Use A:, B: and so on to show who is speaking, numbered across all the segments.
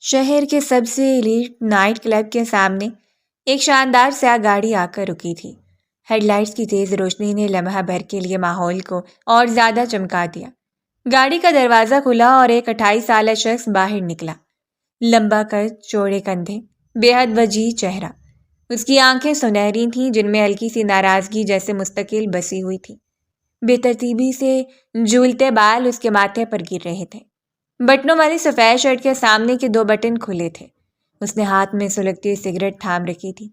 A: شہر کے سب سے ایلیٹ نائٹ کلب کے سامنے ایک شاندار سیاہ گاڑی آ کر رکی تھی۔ ہیڈ لائٹس کی تیز روشنی نے لمحہ بھر کے لیے ماحول کو اور زیادہ چمکا دیا۔ گاڑی کا دروازہ کھلا اور ایک 28 سالہ شخص باہر نکلا۔ لمبا قد، چوڑے کندھے، بے حد وجیح چہرہ۔ اس کی آنکھیں سنہری تھیں جن میں ہلکی سی ناراضگی جیسے مستقل بسی ہوئی تھی۔ بے ترتیبی سے جھولتے بال اس کے ماتھے پر گر رہے تھے۔ بٹنوں والی سفید شرٹ کے سامنے کے 2 بٹن کھلے تھے۔ اس نے ہاتھ میں سلگتی ہوئی سگریٹ تھام رکھی تھی۔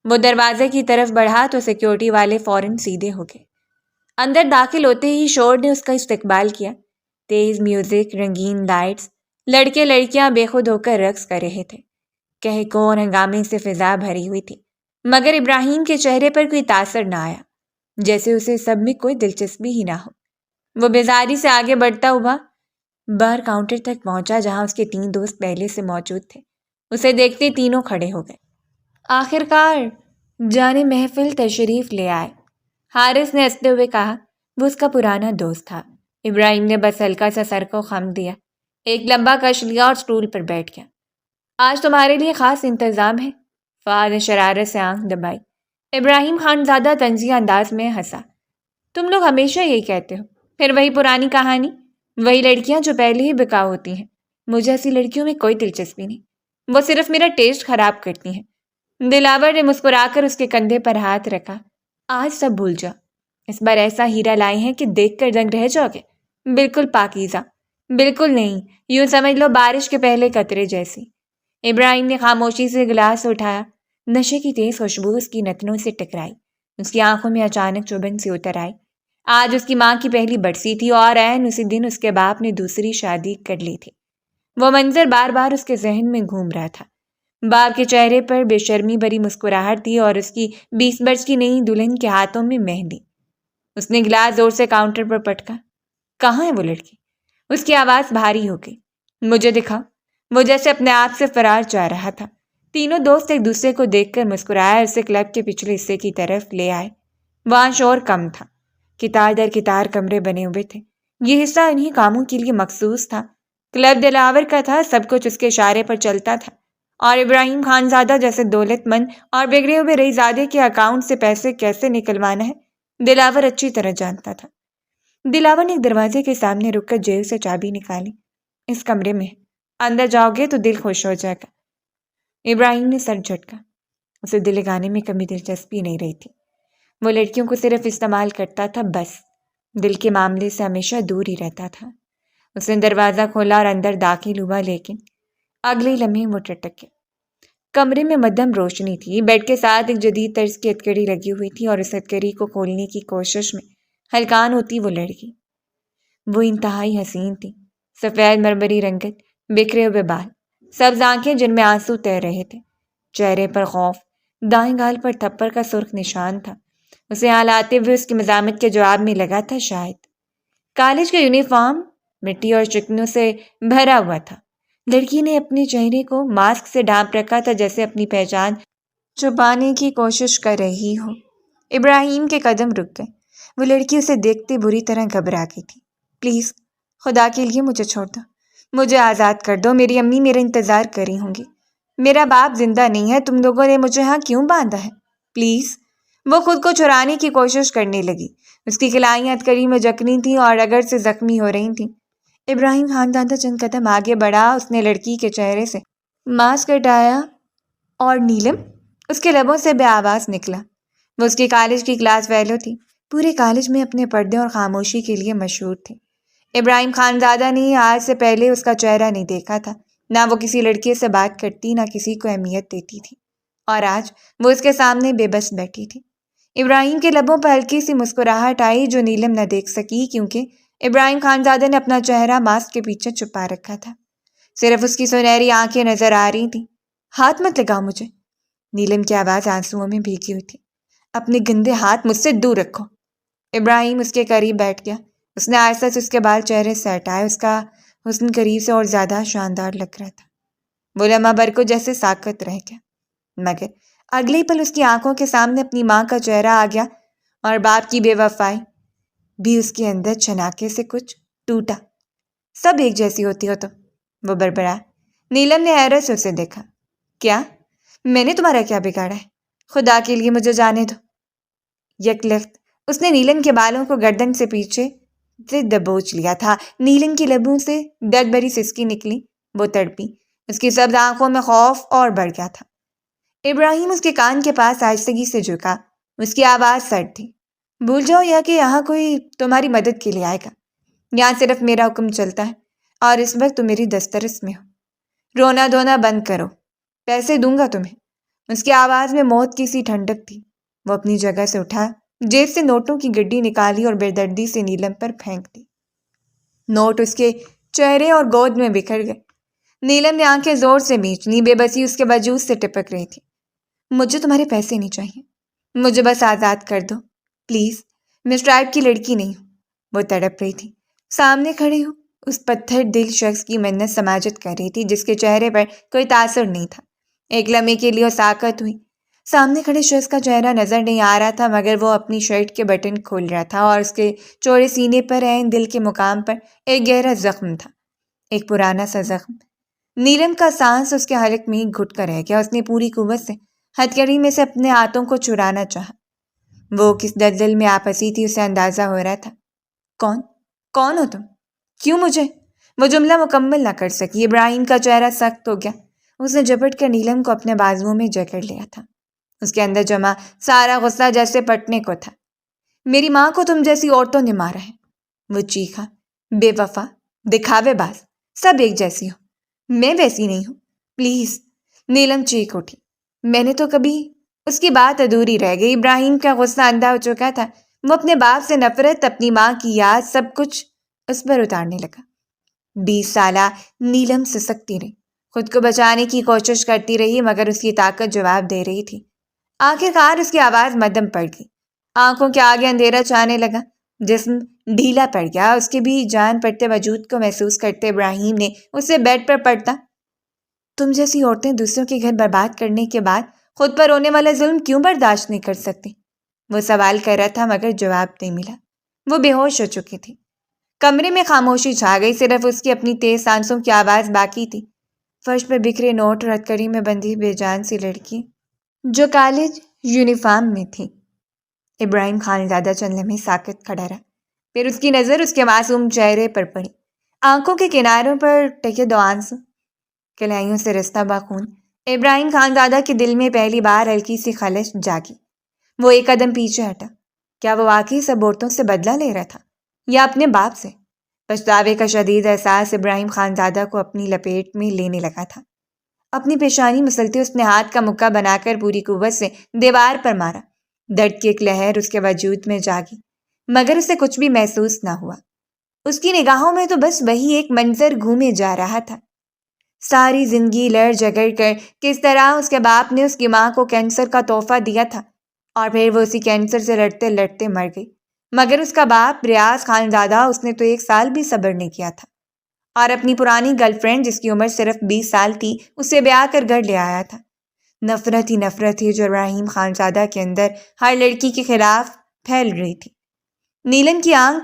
A: وہ دروازے کی طرف بڑھا تو سیکیورٹی والے فوراً سیدھے ہو گئے۔ اندر داخل ہوتے ہی شور نے اس کا استقبال کیا۔ تیز میوزک، رنگین لائٹس، لڑکے لڑکیاں بے خود ہو کر رقص کر رہے تھے۔ کہکو اور ہنگامے سے فضا بھری ہوئی تھی، مگر ابراہیم کے چہرے پر کوئی تاثر نہ آیا، جیسے اسے سب میں کوئی دلچسپی ہی نہ ہو۔ وہ بیزاری سے آگے بڑھتا ہوا بار کاؤنٹر تک پہنچا جہاں اس کے 3 دوست پہلے سے موجود تھے۔ اسے دیکھتے تینوں کھڑے ہو گئے۔ آخرکار جانے محفل تشریف لے آئے، حارث نے ہنستے ہوئے کہا۔ وہ اس کا پرانا دوست تھا۔ ابراہیم نے بس ہلکا سا سر کو خم دیا، ایک لمبا کش لیا اور سٹول پر بیٹھ گیا۔ آج تمہارے لیے خاص انتظام ہے، فہد نے شرارت سے آنکھ دبائی۔ ابراہیم خان زیادہ طنزیہ انداز میں ہنسا۔ تم لوگ ہمیشہ یہی کہتے ہو، پھر وہی پرانی کہانی، وہی لڑکیاں جو پہلے ہی بکا ہوتی ہیں۔ مجھے ایسی لڑکیوں میں کوئی دلچسپی نہیں، وہ صرف میرا ٹیسٹ خراب کرتی ہیں۔ دلاور نے مسکرا کر اس کے کندھے پر ہاتھ رکھا۔ آج سب بھول جاؤ، اس بار ایسا ہیرا لائے ہیں کہ دیکھ کر دنگ رہ جاؤ گے۔ بالکل پاکیزہ، بالکل نہیں، یوں سمجھ لو بارش کے پہلے قطرے جیسی۔ ابراہیم نے خاموشی سے گلاس اٹھایا۔ نشے کی تیز خوشبو اس کی نتنوں سے ٹکرائی، اس کی آنکھوں میں اچانک چبھن سی اتر آئی۔ آج اس کی ماں کی پہلی برسی تھی اور عین اسی دن اس کے باپ نے دوسری شادی کر لی تھی۔ وہ منظر بار بار اس کے ذہن میں گھوم رہا تھا۔ باپ کے چہرے پر بے شرمی بھری مسکراہٹ تھی اور اس کی 20 برس کی نئی دلہن کے ہاتھوں میں مہندی۔ اس نے گلاس زور سے کاؤنٹر پر پٹکا۔ کہاں ہے وہ لڑکی؟ اس کی آواز بھاری ہو گئی۔ مجھے دکھا۔ وہ جیسے اپنے آپ سے فرار جا رہا تھا۔ تینوں دوست ایک دوسرے کو دیکھ کر مسکرائے، اسے کلب کے پچھلے حصے کی طرف لے آئے۔ وہاں شور کم تھا، قطار در قطار کمرے بنے ہوئے تھے۔ یہ حصہ انہی کاموں کے لیے مخصوص تھا۔ کلب دلاور کا تھا، سب کچھ اس کے اشارے پر چلتا تھا، اور ابراہیم خان زادہ جیسے دولت مند اور بگڑے ہوئے رئیس زادے کے اکاؤنٹ سے پیسے کیسے نکلوانا ہے دلاور اچھی طرح جانتا تھا۔ دلاور نے ایک دروازے کے سامنے رک کر جیب سے چابی نکالی۔ اس کمرے میں اندر جاؤ گے تو دل خوش ہو جائے گا۔ ابراہیم نے سر جھٹکا۔ اسے دل لگانے میں کبھی دلچسپی نہیں رہی تھی۔ وہ لڑکیوں کو صرف استعمال کرتا تھا، بس دل کے معاملے سے ہمیشہ دور ہی رہتا تھا۔ اس نے دروازہ کھولا اور اندر داخل ہوا، لیکن اگلے لمحے وہ ٹٹک گیا۔ کمرے میں مدھم روشنی تھی، بیڈ کے ساتھ ایک جدید طرز کی ہتھکڑی لگی ہوئی تھی اور اس ہتھکڑی کو کھولنے کی کوشش میں ہلکان ہوتی وہ لڑکی۔ وہ انتہائی حسین تھی، سفید مرمری رنگت، بکھرے ہوئے بال، سبز آنکھیں جن میں آنسو تیر رہے تھے، چہرے پر خوف، دائیں گال پر تھپڑ کا سرخ نشان تھا۔ اسے یہاں لاتے ہوئے اس کی مزاحمت کے جواب میں لگا تھا شاید۔ کالج کا یونیفارم مٹی اور چکنوں سے بھرا ہوا تھا۔ لڑکی نے اپنے چہرے کو ماسک سے ڈھانپ رکھا تھا، جیسے اپنی پہچان چھپانے کی کوشش کر رہی ہو۔ ابراہیم کے قدم رک گئے۔ وہ لڑکی اسے دیکھتے بری طرح گھبرا گئی تھی۔ پلیز، خدا کے لیے مجھے چھوڑ دو، مجھے آزاد کر دو، میری امی میرا انتظار کر رہی ہوں گی، میرا باپ زندہ نہیں ہے، تم لوگوں نے مجھے ہاں کیوں باندھا ہے، پلیز۔ وہ خود کو چھڑانے کی کوشش کرنے لگی۔ اس کی کلائیاں ہتھکڑی میں جکڑی تھیں اور رگڑ سے زخمی ہو رہی تھیں۔ ابراہیم خاندان چند قدم آگے بڑھا۔ اس نے لڑکی کے چہرے سے ماسک ہٹایا اور نیلم، اس کے لبوں سے بے آواز نکلا۔ وہ اس کی کالج کی کلاس فیلو تھی، پورے کالج میں اپنے پردے اور خاموشی کے لیے مشہور تھی۔ ابراہیم خانزادہ نے آج سے پہلے اس کا چہرہ نہیں دیکھا تھا، نہ وہ کسی لڑکے سے بات کرتی، نہ کسی کو اہمیت دیتی تھی، اور آج وہ اس کے سامنے بے بس بیٹھی تھی۔ ابراہیم کے لبوں پر ہلکی سی مسکراہٹ آئی جو نیلم نہ دیکھ سکی، کیونکہ ابراہیم خانزادہ نے اپنا چہرہ ماسک کے پیچھے چھپا رکھا تھا۔ صرف اس کی سنہری آنکھیں نظر آ رہی تھیں۔ ہاتھ مت لگاؤ مجھے، نیلم کی آواز آنسوؤں میں بھیگی ہوئی تھی۔ اپنے گندے ہاتھ مجھ سے دور رکھو۔ ابراہیم اس کے قریب بیٹھ گیا۔ اس نے آہستہ سے اس کے بال چہرے سے ہٹائے۔ اس کا حسن قریب سے اور زیادہ شاندار لگ رہا تھا۔ وہ لمحہ بھر کو جیسے ساکت رہ گیا، مگر اگلے پل اس کی آنکھوں کے سامنے اپنی ماں کا چہرہ آ گیا اور باپ کی بے وفائی بھی اس کے اندر چھناکے سے کچھ ٹوٹا۔ سب ایک جیسی ہوتی ہو تم، وہ بڑبڑا۔ نیلم نے حیرت سے اسے دیکھا۔ کیا؟ میں نے تمہارا کیا بگاڑا ہے؟ خدا کے لیے مجھے جانے دو۔ یک لخت اس نے نیلم کے بالوں کو گردن سے پیچھے سے دبوچ لیا تھا۔ نیلم کی لبوں سے درد بھری سسکی نکلی، وہ تڑپی، اس کی سبز آنکھوں میں خوف اور بڑھ گیا تھا۔ ابراہیم اس کے کان کے پاس آہستگی سے جھکا، اس کی آواز سرد تھی۔ بھول جاؤ یا کہ یہاں کوئی تمہاری مدد کے لیے آئے گا، یہاں صرف میرا حکم چلتا ہے اور اس وقت تم میری دسترس میں ہو۔ رونا دھونا بند کرو، پیسے دوں گا تمہیں۔ اس کی آواز میں موت کی سی ٹھنڈک تھی۔ وہ اپنی جگہ سے اٹھا، جیب سے نوٹوں کی گڈی نکالی اور بے دردی سے نیلم پر پھینک دی۔ نوٹ اس کے چہرے اور گود میں بکھر گئے۔ نیلم نے آنکھیں زور سے میچ لی، بے بسی اس کے وجود سے ٹپک رہی تھی۔ مجھے تمہارے پیسے نہیں چاہیے، مجھے بس آزاد کر دو پلیز، میں اس ٹرائب کی لڑکی نہیں ہوں۔ وہ تڑپ رہی تھی، سامنے کھڑی ہو اس پتھر دل شخص کی منت سماجت کر رہی تھی جس کے چہرے پر کوئی تاثر نہیں تھا۔ ایک لمحے کے لیے وہ ساکت ہوئی۔ سامنے کھڑے شخص کا چہرہ نظر نہیں آ رہا تھا، مگر وہ اپنی شرٹ کے بٹن کھول رہا تھا اور اس کے چوڑے سینے پر عین دل کے مقام پر ایک گہرا زخم تھا، ایک پرانا سا زخم۔ نیلم کا سانس اس کے حلق میں ہی گھٹ کر رہ گیا۔ اس نے پوری قوت سے ہتھکڑی میں سے اپنے ہاتھوں کو چرانا چاہا۔ وہ کس دلدل میں آ پھنسی تھی اسے اندازہ ہو رہا تھا۔ کون ہو تم؟ کیوں مجھے؟ وہ جملہ مکمل نہ کر سکی۔ ابراہیم کا چہرہ سخت ہو گیا۔ اس نے جھپٹ کر نیلم کو اپنے بازوؤں میں جکڑ لیا تھا۔ اس کے اندر جمع سارا غصہ جیسے پٹنے کو تھا۔ میری ماں کو تم جیسی عورتوں نے مارا ہے، وہ چیخا۔ بے وفا، دکھاوے باز، سب ایک جیسی ہو، میں ویسی نہیں ہوں پلیز۔ نیلم چیخ اٹھی۔ میں نے تو کبھی… اس کی بات ادھوری رہ گئی۔ ابراہیم کا غصہ اندھا ہو چکا تھا۔ وہ اپنے باپ سے نفرت، اپنی ماں کی یاد، سب کچھ اس پر اتارنے لگا۔ 20 سالہ نیلم سسکتی رہی، خود کو بچانے کی کوشش کرتی رہی، مگر اس کی طاقت جواب دے رہی تھی۔ آخرکار اس کی آواز مدھم پڑ گئی، آنکھوں کے آگے اندھیرا چھانے لگا، جسم ڈھیلا پڑ گیا۔ اس کے بھی جان پڑتے وجود کو محسوس کرتے ابراہیم نے اسے بیڈ پر پڑتا، تم جیسی عورتیں دوسروں کے گھر برباد کرنے کے بعد خود پر ہونے والا ظلم کیوں برداشت نہیں کر سکتی؟ وہ سوال کر رہا تھا مگر جواب نہیں ملا۔ وہ بے ہوش ہو چکی تھی۔ کمرے میں خاموشی چھا گئی، صرف اس کی اپنی تیز سانسوں کی آواز باقی تھی۔ فرش پر بکھرے نوٹ اور ہتھکڑی میں بندھی بے جان سی لڑکی جو کالج یونیفارم میں تھی۔ ابراہیم خانزادہ چند لمحے ساکت کھڑا رہا، پھر اس کی نظر اس کے معصوم چہرے پر پڑی۔ آنکھوں کے کناروں پر ٹکے دو آنسو، کلائیوں سے رستا باخون۔ ابراہیم خانزادہ کے دل میں پہلی بار ہلکی سی خلش جاگی۔ وہ ایک قدم پیچھے ہٹا۔ کیا وہ واقعی سب عورتوں سے بدلہ لے رہا تھا یا اپنے باپ سے؟ پچھتاوے کا شدید احساس ابراہیم خانزادہ کو اپنی لپیٹ میں لینے لگا تھا۔ اپنی پیشانی مسلتے اس نے ہاتھ کا مکہ بنا کر پوری قوت سے دیوار پر مارا۔ درد کی ایک لہر اس کے وجود میں جاگی، مگر اسے کچھ بھی محسوس نہ ہوا۔ اس کی نگاہوں میں تو بس وہی ایک منظر گھومے جا رہا تھا۔ ساری زندگی لڑ جھگڑ کر کس طرح اس کے باپ نے اس کی ماں کو کینسر کا تحفہ دیا تھا اور پھر وہ اسی کینسر سے لڑتے لڑتے مر گئی، مگر اس کا باپ ریاض خانزادہ، اس نے تو 1 سال بھی صبر نہیں کیا تھا اور اپنی پرانی گرل فرینڈ جس کی عمر صرف 20 سال تھی اسے بیاہ کر گھر لے آیا تھا۔ نفرت ہی نفرت تھی جو ابراہیم خانزادہ کے اندر ہر لڑکی کے خلاف پھیل رہی تھی۔ نیلم کی آنکھ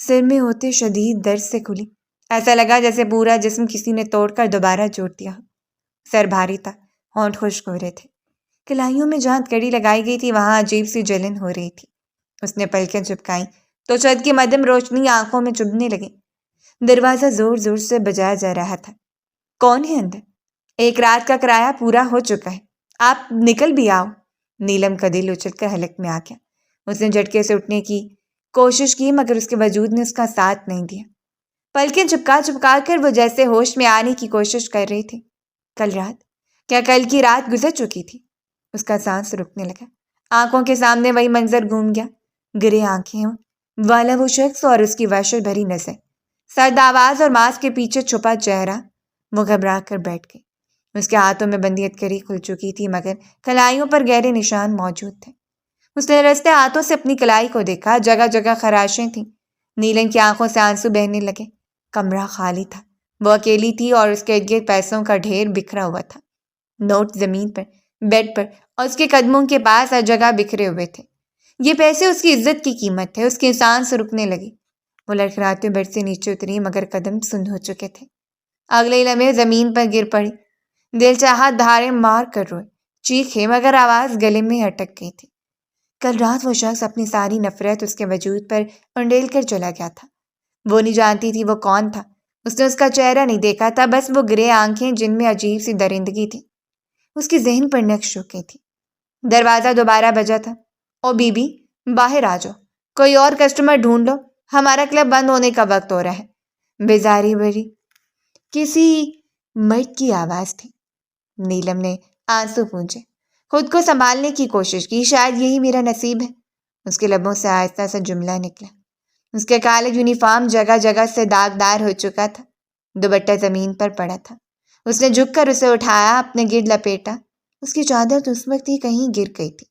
A: سر میں ہوتے شدید درد سے کھلی، ایسا لگا جیسے پورا جسم کسی نے توڑ کر دوبارہ جوڑ دیا ہو۔ سر بھاری تھا، ہونٹ خشک ہو رہے تھے، کلائیوں میں جہاں کڑی لگائی گئی تھی وہاں عجیب سی جلن ہو رہی تھی۔ اس نے پلکیں چپکائیں تو چھت کی مدھم روشنی آنکھوں میں چبھنے لگی۔ دروازہ زور زور سے بجایا جا رہا تھا۔ کون ہے اندر؟ 1 رات کا کرایہ پورا ہو چکا ہے، آپ نکل بھی آؤ۔ نیلم کا دل اچھل کر حلق میں آ گیا۔ اس نے جھٹکے سے اٹھنے کی کوشش کی مگر اس کے وجود نے اس کا ساتھ نہیں دیا۔ پلکیں چپکا چپکا کر وہ جیسے ہوش میں آنے کی کوشش کر رہی تھی۔ کل رات، کیا کل کی رات گزر چکی تھی؟ اس کا سانس رکنے لگا، آنکھوں کے سامنے وہی منظر گھوم گیا، گرے آنکھیں والا وہ شخص اور اس کی وحشت بھری نظر، سرد آواز اور ماسک کے پیچھے چھپا چہرہ۔ وہ گھبرا کر بیٹھ گئی۔ اس کے ہاتھوں میں بندی ہتھکڑی کھل چکی تھی مگر کلائیوں پر گہرے نشان موجود تھے۔ اس نے رستے ہاتھوں سے اپنی کلائی کو دیکھا، جگہ جگہ خراشیں تھیں۔ نیلم کی آنکھوں سے آنسو بہنے لگے۔ کمرہ خالی تھا، وہ اکیلی تھی اور اس کے ارد گرد پیسوں کا ڈھیر بکھرا ہوا تھا۔ نوٹ زمین پر، بیڈ پر اور اس کے قدموں کے پاس ہر جگہ بکھرے ہوئے تھے۔ یہ پیسے اس کی عزت کی قیمت تھے۔ اس کی سانس رکنے لگی۔ وہ لڑکھڑاتے بیڈ سے نیچے اتری مگر قدم سن ہو چکے تھے۔ اگلے ہی لمحے زمین پر گر پڑی، دل چاہا دھارے مار کر روئے، چیخے، مگر آواز گلے میں اٹک گئی تھی۔ کل رات وہ شخص اپنی ساری نفرت اس کے وجود پر انڈیل کر چلا گیا تھا۔ وہ نہیں جانتی تھی وہ کون تھا، اس نے اس کا چہرہ نہیں دیکھا تھا، بس وہ گرے آنکھیں جن میں عجیب سی درندگی تھی اس کی ذہن پر نقش ہو گئی تھی۔ دروازہ دوبارہ بجا تھا۔ او بی بی، باہر آ جاؤ، کوئی اور کسٹمر ڈھونڈ لو، ہمارا کلب بند ہونے کا وقت ہو رہا ہے۔ بیزاری بھری کسی مرد کی آواز تھی۔ نیلم نے آنسو پونچھے، خود کو سنبھالنے کی کوشش کی، شاید یہی میرا نصیب ہے۔ اس کے لبوں سے آہستہ سا جملہ نکلا۔ اس کے کالے یونیفارم جگہ جگہ سے داغدار ہو چکا تھا، دوپٹہ زمین پر پڑا تھا۔ اس نے جھک کر اسے اٹھایا، اپنے گرد لپیٹا۔ اس کی چادر تو اس وقت ہی کہیں گر گئی تھی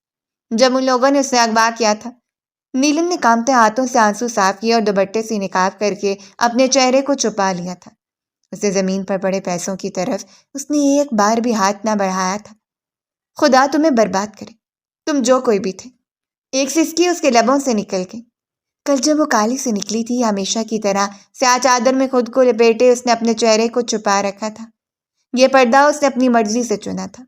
A: جب ان لوگوں نے اسے اغوا کیا تھا۔ نیلم نے کانپتے ہاتھوں سے آنسو صاف کیے اور دوپٹے سے نقاب کر کے اپنے چہرے کو چھپا لیا تھا۔ اسے زمین پر پڑے پیسوں کی طرف اس نے ایک بار بھی ہاتھ نہ بڑھایا تھا۔ خدا تمہیں برباد کرے، تم جو کوئی بھی تھے۔ ایک سسکی اس کے لبوں سے نکل گئی۔ کل جب وہ کالی سے نکلی تھی، ہمیشہ کی طرح سیاہ چادر میں خود کو لپیٹے اس نے اپنے چہرے کو چھپا رکھا تھا۔ یہ پردہ اس نے اپنی مرضی سے چنا تھا۔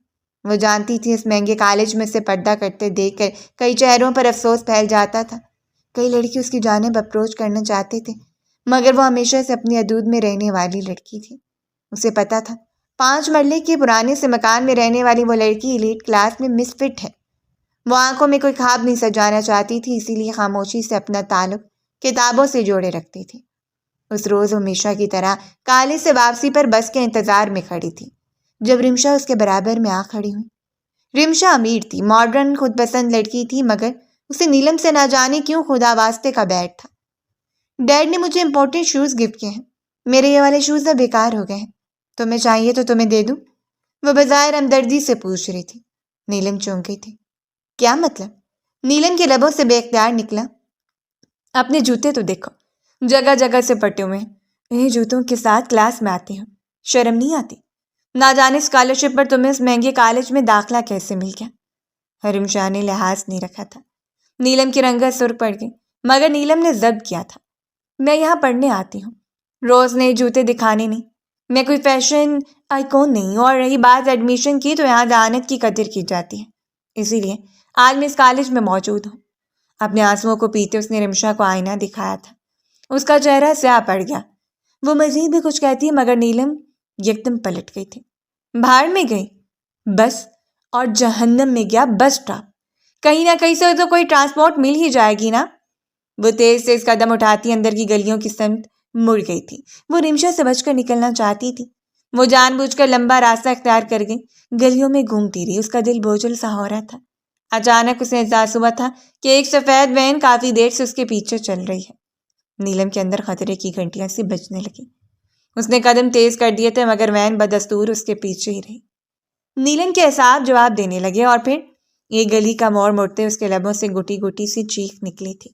A: وہ جانتی تھی اس مہنگے کالج میں سے پردہ کرتے دیکھ کر کئی چہروں پر افسوس پھیل جاتا تھا۔ کئی لڑکی اس کی جانب اپروچ کرنا چاہتے تھے، مگر وہ ہمیشہ سے اپنی حدود میں رہنے والی لڑکی تھی۔ اسے پتا تھا 5 مرلے کے پرانے سے مکان میں رہنے والی وہ لڑکی ایلیٹ کلاس میں مس فٹ ہے۔ وہ آنکھوں میں کوئی خواب نہیں سجانا چاہتی تھی، اسی لیے خاموشی سے اپنا تعلق کتابوں سے جوڑے رکھتی تھی۔ اس روز ہمیشہ کی طرح کالج سے واپسی پر بس کے انتظار میں کھڑی تھی جب رمشا اس کے برابر میں آ کھڑی ہوئی۔ رمشا امیر تھی، ماڈرن، خود پسند لڑکی تھی، مگر اسے نیلم سے نہ جانے کیوں خدا واسطے کا بیٹ تھا۔ ڈیڈ نے مجھے امپورٹنٹ شوز گفٹ کیے ہیں، میرے یہ والے شوز اب بیکار ہو گئے ہیں، تمہیں چاہیے تو تمہیں دے دوں؟ وہ بظاہر ہمدردی سے پوچھ رہی تھی۔ نیلم چونک گئی تھی۔ کیا مطلب؟ نیلم کے لبوں سے بے اختیار نکلا۔ اپنے جوتے تو دیکھو، جگہ جگہ سے پٹے ہوئے ہیں، انہیں جوتوں کے ساتھ کلاس میں آتی ہوں، شرم نہیں آتی؟ نہ جانے اسکالرشپ پر تمہیں اس مہنگے کالج میں داخلہ کیسے مل گیا؟ رمشا نے لحاظ نہیں رکھا تھا۔ نیلم کی رنگت سرخ پڑ گئی، مگر نیلم نے ضبط کیا تھا۔ میں یہاں پڑھنے آتی ہوں، روز نئے جوتے دکھانے نہیں۔ میں کوئی فیشن آئیکن نہیں ہوں، اور رہی بات ایڈمیشن کی تو یہاں ذہانت کی قدر کی جاتی ہے، اسی لیے آج میں اس کالج میں موجود ہوں۔ اپنے آنسوؤں کو پیتے اس نے رمشا کو آئینہ دکھایا تھا۔ اس کا چہرہ سیاہ پڑ گیا۔ وہ مزید بھی کچھ کہتی مگر نیلم یکدم پلٹ گئی تھی۔ بھاڑ میں گئی، بس اور جہنم میں گیا بس اسٹاپ، کہیں نہ کہیں سے تو کوئی ٹرانسپورٹ مل ہی جائے گی نا۔ وہ تیز تیز قدم اٹھاتی اندر کی گلیوں کی سمت مڑ گئی تھی۔ وہ رمشا سے بچ کر نکلنا چاہتی تھی، وہ جان بوجھ کر لمبا راستہ اختیار کر گئی، گلیوں میں گھومتی رہی، اس کا دل بوجھل سا ہو رہا تھا۔ اچانک اسے احساس ہوا تھا کہ ایک سفید وین کافی دیر سے اس کے پیچھے چل رہی ہے۔ نیلم کے اندر خطرے کی گھنٹیاں سی بجنے لگی۔ اس نے قدم تیز کر دیے تھے، مگر وین بدستور اس کے پیچھے ہی رہی۔ نیلم کے اعصاب جواب دینے لگے، اور پھر ایک گلی کا موڑ مڑتے اس کے لبوں سے گٹی گٹی سی چیخ نکلی تھی،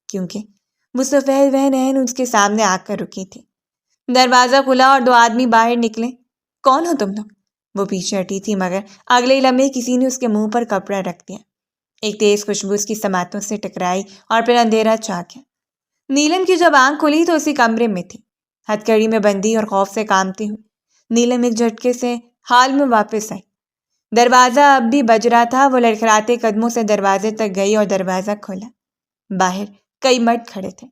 A: کیونکہ وہ سفید وین عین اس کے سامنے آ کر رکی تھی۔ دروازہ کھلا اور 2 آدمی باہر نکلے۔ کون ہو تم لوگ؟ وہ پیچھے ہٹی تھی، مگر اگلے لمحے کسی نے اس کے منہ پر کپڑا رکھ دیا۔ ایک تیز خوشبو اس کی سماعتوں سے ٹکرائی اور پھر اندھیرا چھا گیا۔ نیلم کی جب آنکھ کھلی تو اسی کمرے میں تھی، ہتھ کڑی میں بندھی اور خوف سے کانپتی ہوئی۔ نیلم ایک جھٹکے سے حال میں واپس آئی۔ دروازہ اب بھی بج رہا تھا۔ وہ لڑکھڑاتے قدموں سے دروازے تک گئی اور دروازہ کھولا۔ باہر کئی مرد کھڑے تھے،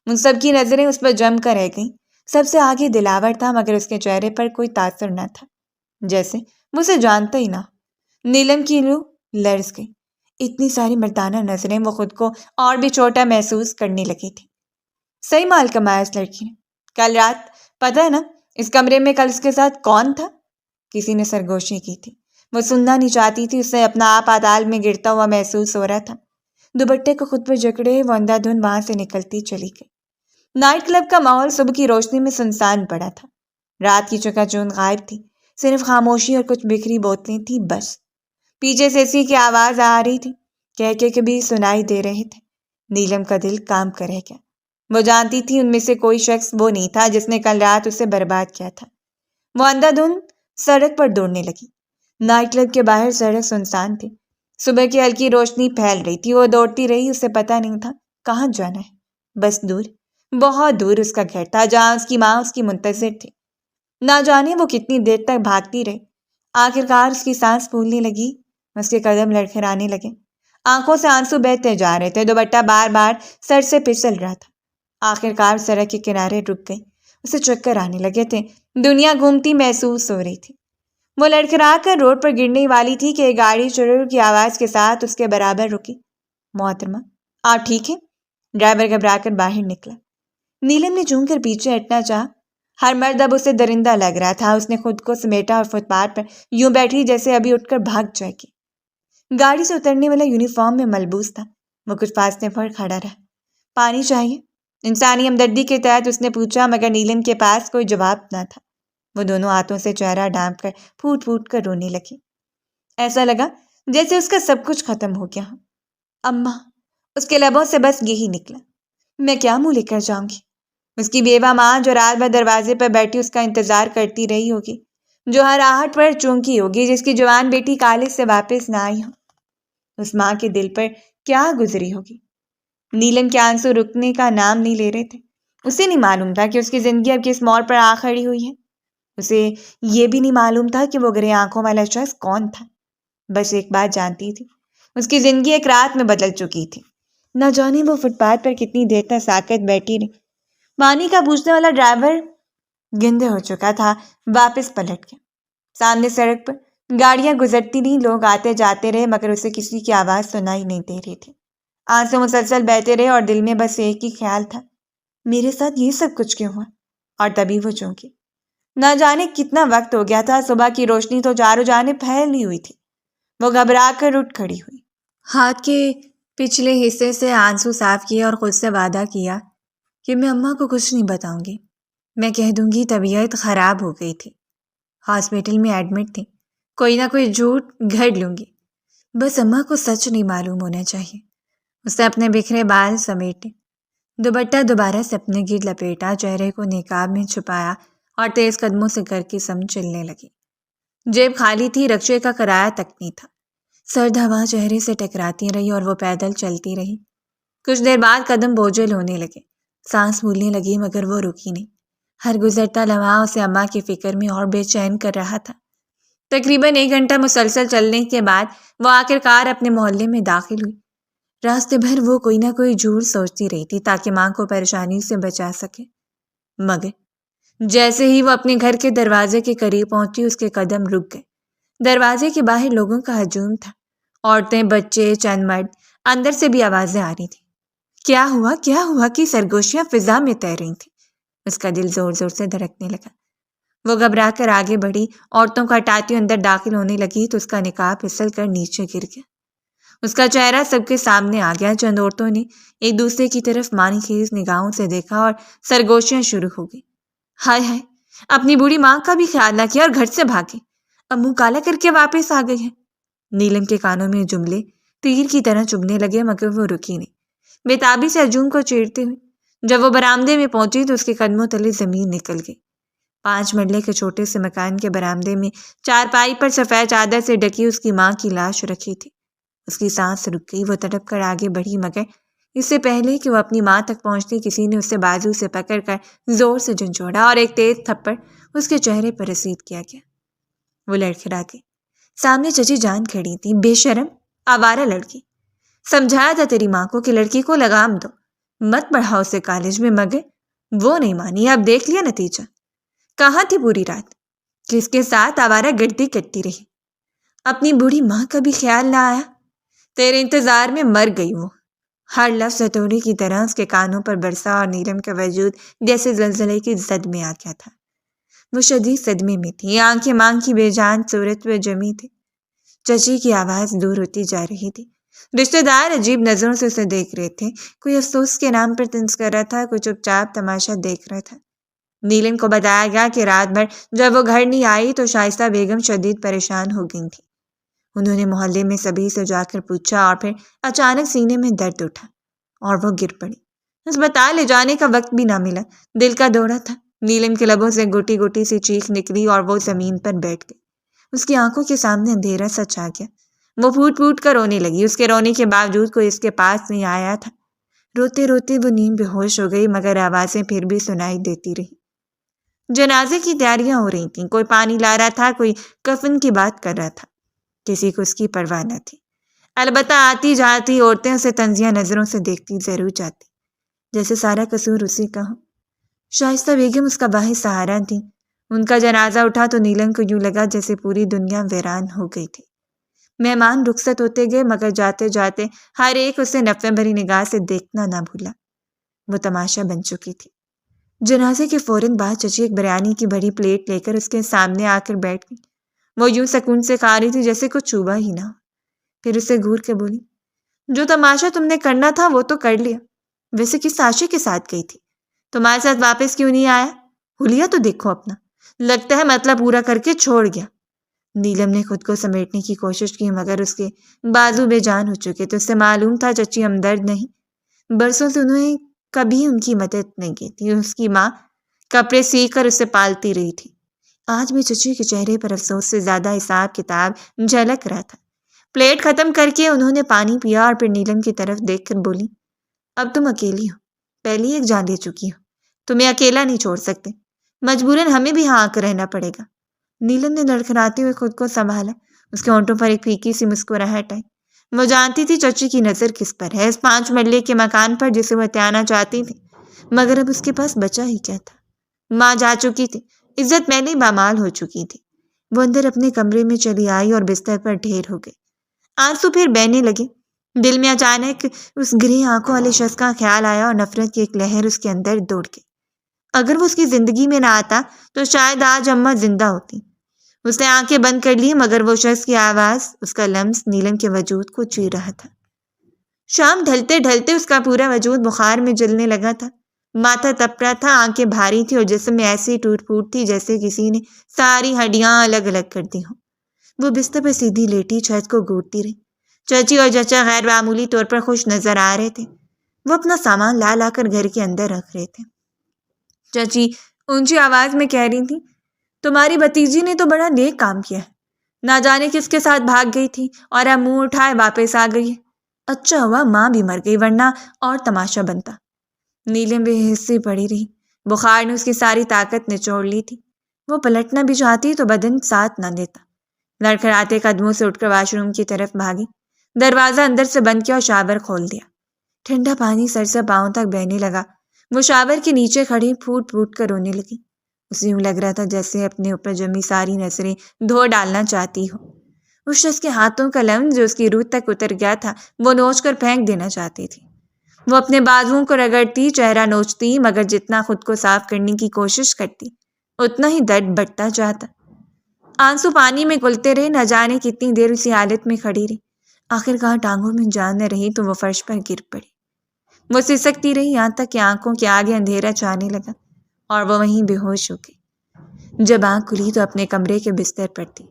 A: ان سب کی نظریں اس پر جم کر رہ گئیں۔ سب سے آگے دلاور تھا، مگر اس کے چہرے پر کوئی تاثر نہ تھا، جیسے وہ اسے جانتا ہی نہ ہو۔ نیلم کی روح لرز گئی۔ اتنی ساری مردانہ نظریں، وہ خود کو اور بھی چھوٹا محسوس کرنے لگی تھی۔ صحیح مال کمایا اس لڑکی نے۔ کل رات پتہ ہے نا اس کمرے میں کل اس کے ساتھ کون تھا؟ کسی نے سرگوشی کی تھی۔ وہ سننا نہیں چاہتی تھی، اسے اپنا آپ پاتال میں گرتا ہوا محسوس ہو رہا تھا۔ دوپٹے کو خود پر جکڑے وہ اندھا دھند وہاں سے نکلتی چلی گئی۔ نائٹ کلب کا ماحول صبح کی روشنی میں سنسان پڑا تھا۔ رات کی چکا چوند غائب تھی، صرف خاموشی اور کچھ بکھری بوتلیں تھیں بس۔ پیچھے سے اسی کی آواز آ رہی تھی، کہہ کے بھی سنائی دے رہے تھے۔ نیلم کا دل کام کرے گیا۔ وہ جانتی تھی ان میں سے کوئی شخص وہ نہیں تھا جس نے کل رات اسے برباد کیا تھا۔ وہ اندھا دھند سڑک پر دوڑنے لگی۔ نائٹ کلب کے باہر سڑک سنسان تھی، صبح کی ہلکی روشنی پھیل رہی تھی۔ وہ دوڑتی رہی، اسے پتہ نہیں تھا کہاں جانا ہے، بس دور، بہت دور اس کا گھر تھا جہاں اس کی ماں اس کی منتظر تھی۔ نہ جانے وہ کتنی دیر تک بھاگتی رہی۔ آخرکار اس کی سانس پھولنے لگی، اس کے قدم لڑکھڑانے لگے، آنکھوں سے آنسو بہتے جا رہے تھے، دوپٹہ بار بار سر سے پھسل رہا تھا۔ آخرکار سڑک کے کنارے رک گئی، اسے چکر آنے لگے تھے، دنیا گھومتی محسوس ہو رہی تھی۔ وہ لڑکھڑا کر روڈ پر گرنے والی تھی کہ ایک گاڑی چڑر کی آواز کے ساتھ اس کے برابر رکی۔ محترمہ، آپ ٹھیک ہیں؟ ڈرائیور گھبرا کر باہر نکلا۔ نیلم نے چون کر پیچھے ہٹنا چاہا، ہر مرد اب اسے درندہ لگ رہا تھا۔ اس نے خود کو سمیٹا اور فٹ پاتھ پر یوں بیٹھی جیسے ابھی اٹھ کر بھاگ جائے گی۔ گاڑی سے اترنے والا یونیفارم میں ملبوس تھا، وہ کچھ فاصلے پر کھڑا رہا۔ پانی چاہیے؟ انسانی ہمدردی کے تحت اس نے پوچھا، مگر نیلم کے پاس کوئی جواب نہ تھا۔ وہ دونوں ہاتھوں سے چہرہ ڈھانپ کر پھوٹ پھوٹ کر رونے لگی۔ ایسا لگا جیسے اس کا سب کچھ ختم ہو گیا ہو۔ اماں، اس کے لبوں سے بس یہی نکلا۔ میں کیا منہ لے کر جاؤں گی؟ اس کی بیوہ ماں جو رات بھر دروازے پر بیٹھی اس کا انتظار کرتی رہی ہوگی، جو ہر آہٹ پر چونکی ہوگی، جس کی جوان بیٹی کالج سے واپس نہ آئی ہو، اس ماں کے دل پر کیا گزری ہوگی؟ نیلم کے آنسو رکنے کا نام نہیں لے رہے تھے۔ اسے نہیں معلوم تھا کہ اس کی زندگی اب کس موڑ پر آ کھڑی ہوئی ہے۔ اسے یہ بھی نہیں معلوم تھا کہ وہ گرے آنکھوں والا شخص کون تھا۔ بس ایک بات جانتی تھی، اس کی زندگی ایک رات میں بدل چکی تھی۔ نہ جانے وہ فٹ پاتھ پر کتنی دیر تک ساکت بیٹھی رہی۔ پانی کا پوچھنے والا ڈرائیور گندے ہو چکا تھا، واپس پلٹ گیا۔ سامنے سڑک پر گاڑیاں گزرتی رہیں، لوگ آتے جاتے رہے، مگر اسے کسی کی آواز سنائی نہیں دے رہی تھی۔ آنسو مسلسل بہتے رہے اور دل میں بس ایک ہی خیال تھا، میرے ساتھ یہ سب کچھ کیوں ہوا؟ اور تبھی وہ چونکی۔ نہ جانے کتنا وقت ہو گیا تھا، صبح کی روشنی تو چاروں جانب پھیلی ہوئی تھی۔ وہ گھبرا کر اٹھ کھڑی ہوئی، ہاتھ کے پچھلے حصے سے آنسو صاف کیے اور خود سے وعدہ کیا کہ میں اماں کو کچھ نہیں بتاؤں گی۔ میں کہہ دوں گی طبیعت خراب ہو گئی تھی، ہاسپٹل میں ایڈمٹ تھی، کوئی نہ کوئی جھوٹ گھڑ لوں گی، بس اماں کو سچ نہیں معلوم ہونا چاہیے۔ اس نے اپنے بکھرے بال سمیٹے، دوپٹہ دوبارہ سے اپنے گرد لپیٹا، چہرے کو نقاب میں چھپایا اور تیز قدموں سے گھر کی سمت چلنے لگی۔ جیب خالی تھی، رکشے کا کرایہ تک نہیں تھا۔ سرد ہوا چہرے سے ٹکراتی رہی اور وہ پیدل چلتی رہی۔ کچھ دیر بعد قدم بوجھل ہونے لگے، سانس پھولنے لگی، مگر وہ رکی نہیں۔ ہر گزرتا لمحہ اسے اماں کی فکر میں اور بے چین کر رہا تھا۔ تقریباً 1 گھنٹہ مسلسل چلنے کے بعد وہ آخرکار اپنے محلے میں داخل ہوئی۔ راستے بھر وہ کوئی نہ کوئی جھوٹ سوچتی رہی تھی تاکہ ماں کو پریشانی سے بچا سکے، مگر جیسے ہی وہ اپنے گھر کے دروازے کے قریب پہنچی، اس کے قدم رک گئے۔ دروازے کے باہر لوگوں کا ہجوم تھا، عورتیں، بچے، چند مرد، اندر سے بھی آوازیں آ رہی تھیں۔ کیا ہوا کی سرگوشیاں فضا میں تیر رہی تھیں۔ اس کا دل زور زور سے دھڑکنے لگا۔ وہ گھبرا کر آگے بڑھی، عورتوں کو ہٹاتی اندر داخل ہونے لگی تو اس کا نقاب پھسل کر نیچے گر گیا۔ اس کا چہرہ سب کے سامنے آ گیا۔ چند عورتوں نے ایک دوسرے کی طرف مانی خیز نگاہوں سے دیکھا اور سرگوشیاں شروع ہو گئی۔ ہائے ہائے، اپنی بوڑھی ماں کا بھی خیال نہ کیا اور گھر سے بھاگے، اب منہ کالا کر کے واپس آ گئی ہے۔ نیلم کے کانوں میں جملے تیر کی طرح چبھنے لگے، مگر وہ رکی نہیں، بے تابی سے ہجوم کو چیرتے ہوئے۔ جب وہ برآمدے میں پہنچی تو اس کے قدموں تلے زمین نکل گئی۔ 5 مرلے کے چھوٹے سے مکان کے برآمدے میں چارپائی پر سفید چادر سے ڈھکی اس کی ماں کی لاش رکھی تھی۔ اس کی سانس رک گئی، وہ تڑپ کر آگے بڑھی، مگر اس سے پہلے کہ وہ اپنی ماں تک پہنچتی، کسی نے اسے بازو سے پکڑ کر زور سے جھنجھوڑا اور ایک تیز تھپڑ اس کے چہرے پر رسید کیا گیا۔ وہ لڑکھڑا گئی۔ سامنے چچی جان کھڑی تھی۔ بے شرم، آوارہ لڑکی، سمجھایا تھا تیری ماں کو کہ لڑکی کو لگام دو، مت پڑھاؤ اسے کالج میں، مگر وہ نہیں مانی۔ اب دیکھ لیا نتیجہ۔ کہاں تھی پوری رات؟ کس کے ساتھ آوارہ گردی کرتی رہی؟ اپنی بوڑھی ماں کا بھی خیال نہ آیا؟ تیرے انتظار میں مر گئی وہ۔ ہر لفظ ہتھوڑی کی طرح اس کے کانوں پر برسا اور نیلم کا وجود جیسے زلزلے کی زد میں آ گیا تھا۔ وہ شدید صدمے میں تھی، آنکھیں ماں کی بے جان صورت پہ جمی تھی۔ چچی کی آواز دور ہوتی جا رہی تھی۔ رشتہ دار عجیب نظروں سے اسے دیکھ رہے تھے، کوئی افسوس کے نام پر طنز کر رہا تھا، کوئی چپ چاپ تماشا دیکھ رہا تھا۔ نیلم کو بتایا گیا کہ رات بھر جب وہ گھر نہیں آئی تو شائستہ بیگم شدید پریشان ہو گئی تھی۔ انہوں نے محلے میں سبھی سے جا کر پوچھا اور پھر اچانک سینے میں درد اٹھا اور وہ گر پڑی۔ ہسپتال لے جانے کا وقت بھی نہ ملا، دل کا دورہ تھا۔ نیلم کے لبوں سے گوٹی گوٹی سی چیخ نکلی اور وہ زمین پر بیٹھ گئی۔ اس کی آنکھوں کے سامنے اندھیرا سا چھا گیا۔ وہ پھوٹ پھوٹ کر رونے لگی۔ اس کے رونے کے باوجود کوئی اس کے پاس نہیں آیا تھا۔ روتے روتے وہ نیم بے ہوش ہو گئی، مگر آوازیں پھر بھی سنائی دیتی رہی۔ جنازے کی تیاریاں ہو رہی تھیں، کوئی پانی لا رہا تھا، کوئی کفن کی بات کر رہا تھا، کسی کو اس کی پرواہ نہ تھی۔ البتہ آتی جاتی عورتیں اسے طنزیہ نظروں سے دیکھتی ضرور جاتی، جیسے سارا قصور اسی کا ہو۔ شائستہ بیگم اس کا واحد سہارا تھی۔ ان کا جنازہ اٹھا تو نیلم کو یوں لگا جیسے پوری دنیا ویران ہو گئی تھی۔ مہمان رخصت ہوتے گئے مگر جاتے جاتے ہر ایک اسے نفرت بھری نگاہ سے دیکھنا نہ بھولا۔ وہ تماشا بن چکی تھی۔ جنازے کے فوراً بعد چچی ایک بریانی کی بڑی پلیٹ لے کر اس کے سامنے آ کر بیٹھ گئی۔ وہ یوں سکون سے کھا رہی تھی جیسے کچھ چوبا ہی نہ ہو۔ پھر اسے گھور کے بولی، جو تماشا تم نے کرنا تھا وہ تو کر لیا، ویسے کس آشے کے ساتھ گئی تھی؟ تمہارے ساتھ واپس کیوں نہیں آیا؟ حلیہ تو دیکھو اپنا، لگتا ہے مطلب پورا کر کے چھوڑ گیا۔ نیلم نے خود کو سمیٹنے کی کوشش کی مگر اس کے بازو بے جان ہو چکے تو اس سے معلوم تھا چچی ہمدرد نہیں۔ برسوں سے انہیں کبھی ان کی مدد نہیں کی تھی۔ اس کی ماں کپڑے سی کر اسے پالتی رہی تھی۔ آج بھی چچی کے چہرے پر افسوس سے زیادہ حساب کتاب جھلک رہا تھا۔ پلیٹ ختم کر کے انہوں نے پانی پیا اور پھر نیلم کی طرف دیکھ کر بولی، اب تم اکیلی ہو، پہلی ایک جان دے چکی ہو، تمہیں اکیلا نہیں چھوڑ سکتے، مجبوراً ہمیں بھی ہاں کر رہنا پڑے گا۔ نیلم نے لڑکھڑاتے ہوئے خود کو سنبھالا۔ اس کے ہونٹوں پر ایک پھیکی سی مسکراہٹ آئی۔ وہ جانتی تھی چچی کی نظر کس پر ہے، اس 5 مرلے کے مکان پر جسے وہ ہتھیانا چاہتی تھی، مگر اب اس کے پاس بچا ہی کیا تھا۔ ماں جا چکی تھی، عزت میں نے بامال ہو چکی تھی۔ وہ اندر اپنے کمرے میں چلی آئی اور بستر پر ڈھیر ہو گئی۔ آنسو پھر بہنے لگے۔ دل میں اچانک اس گرے آنکھوں والے شخص کا خیال آیا اور نفرت کی ایک لہر اس کے اندر دوڑ گئی۔ اگر وہ اس کی زندگی میں نہ آتا تو شاید آج اماں زندہ ہوتی۔ اس نے آنکھیں بند کر لی مگر وہ شخص کی آواز، اس کا لمس نیلم کے وجود کو چیر رہا تھا۔ شام ڈھلتے ڈھلتے اس کا پورا وجود بخار میں جلنے لگا تھا۔ ماتھا تپ رہا تھا، آنکھیں بھاری تھی اور جسم میں ایسی ٹوٹ پھوٹ تھی جیسے کسی نے ساری ہڈیاں الگ الگ کر دی ہوں۔ وہ بستر پر سیدھی لیٹی چھت کو گھورتی رہی۔ چچی اور چچا غیر معمولی طور پر خوش نظر آ رہے تھے۔ وہ اپنا سامان لا لا کر گھر کے اندر رکھ رہے تھے۔ چچی اونچی آواز میں کہہ رہی تھی، تمہاری بھتیجی نے تو بڑا نیک کام کیا ہے، نہ جانے کس کے ساتھ بھاگ گئی تھی اور اب منہ اٹھائے واپس آ گئی ہے۔ اچھا ہوا ماں بھی مر گئی ورنہ اور تماشا بنتا۔ نیلم بے حسی پڑی رہی۔ بخار نے اس کی ساری طاقت نچوڑ لی تھی۔ وہ پلٹنا بھی چاہتی تو بدن ساتھ نہ دیتا۔ لڑکھڑاتے قدموں سے اٹھ کر واش روم کی طرف بھاگی۔ دروازہ اندر سے بند کیا اور شاور کھول دیا۔ ٹھنڈا پانی سر سے پاؤں تک بہنے لگا۔ وہ شاور کے نیچے کھڑی پھوٹ پھوٹ کر رونے لگی۔ اسے یوں لگ رہا تھا جیسے اپنے اوپر جمی ساری نظریں دھو ڈالنا چاہتی ہو۔ اس شخص کے ہاتھوں کا لمس جو اس کی روح تک اتر گیا تھا وہ نوچ کر پھینک دینا چاہتی تھی۔ وہ اپنے بازوؤں کو رگڑتی، چہرہ نوچتی، مگر جتنا خود کو صاف کرنے کی کوشش کرتی اتنا ہی درد بڑھتا جاتا۔ آنسو پانی میں گھلتے رہے، نہ جانے کتنی دیر اسی حالت میں کھڑی رہی۔ آخر کار ٹانگوں میں جان نہ رہی تو وہ فرش پر گر پڑی۔ وہ سسکتی رہی یہاں تک کہ آنکھوں کے آگے اندھیرا چھانے لگا اور وہ وہیں بے ہوش ہو گئی۔ جب آنکھ کھلی تو اپنے کمرے کے بستر پر تھی۔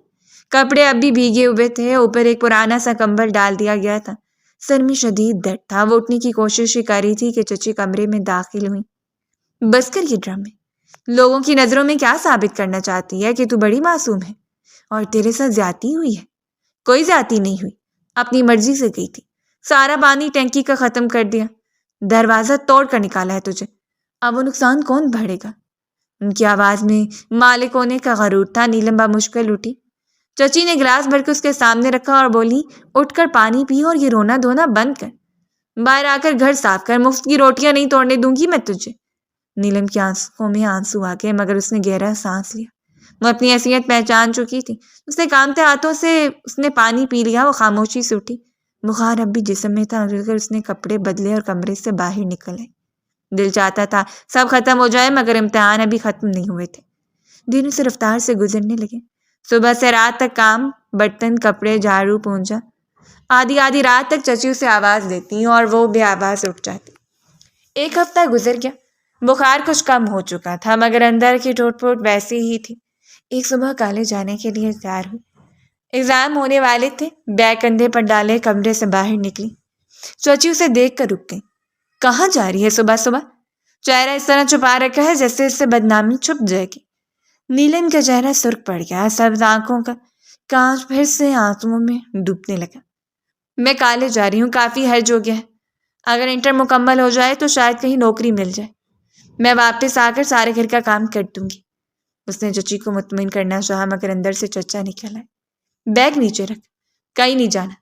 A: کپڑے اب بھی بھیگے ہوئے تھے، اوپر ایک پرانا سا کمبل ڈال دیا گیا تھا۔ سر میں شدید درد تھا۔ وہ اٹھنے کی کوشش ہی کر رہی تھی کہ چچی کمرے میں داخل ہوئی۔ بس کر یہ ڈرامے، لوگوں کی نظروں میں کیا ثابت کرنا چاہتی ہے کہ تو بڑی معصوم ہے اور تیرے ساتھ زیادتی ہوئی ہے؟ کوئی زیادتی نہیں ہوئی، اپنی مرضی سے گئی تھی۔ سارا پانی ٹینکی کا ختم کر دیا، دروازہ توڑ کر نکالا ہے تجھے، اب وہ نقصان کون بھرے گا؟ ان کی آواز میں مالک ہونے کا غرور تھا۔ نیلم بمشکل اٹھی۔ چچی نے گلاس بھر کے اس کے سامنے رکھا اور بولی، اٹھ کر پانی پی اور یہ رونا دھونا بند کر، باہر آ کر گھر صاف کر، مفت کی روٹیاں نہیں توڑنے دوں گی میں تجھے۔ نیلم کی آنکھوں میں آنسو آ گئے مگر اس نے گہرا سانس لیا۔ وہ اپنی حیثیت پہچان چکی تھی۔ اس نے کانپتے ہاتھوں سے اس نے پانی پی لیا۔ وہ خاموشی سے اٹھی۔ بخار اب بھی جسم میں تھا مگر اس نے کپڑے بدلے اور کمرے سے باہر نکل آئی۔ دل چاہتا تھا سب ختم ہو جائے مگر امتحان ابھی ختم نہیں ہوئے تھے۔ دن اس رفتار سے گزرنے لگے۔ صبح سے رات تک کام، برتن، کپڑے، جھاڑو، پونجا۔ آدھی آدھی رات تک چچی اسے آواز دیتی اور وہ بے آواز اٹھ جاتی۔ ایک ہفتہ گزر گیا۔ بخار کچھ کم ہو چکا تھا مگر اندر کی ٹوٹ پھوٹ ویسی ہی تھی۔ ایک صبح کالج جانے کے لیے تیار ہوئی۔ ایگزام ہونے والے تھے۔ بیگ کندھے پر ڈالے کمرے سے باہر نکلی۔ چچی اسے دیکھ کر رک گئی۔ کہاں جا رہی ہے صبح صبح؟ چہرہ اس طرح چھپا رکھا ہے جیسے اس سے بدنامی چھپ جائے گی۔ نیلم کا چہرہ سرخ پڑ گیا، سبز آنکھوں کا کانچ پھر سے آنسوؤں میں ڈوبنے لگا۔ میں کالج جا رہی ہوں، کافی حرج ہو گیا ہے، اگر انٹر مکمل ہو جائے تو شاید کہیں نوکری مل جائے، میں واپس آ کر سارے گھر کا کام کر دوں گی۔ اس نے چچی کو مطمئن کرنا چاہا مگر اندر سے چچا نکل آئے۔ بیگ نیچے رکھ، کہیں نہیں جانا،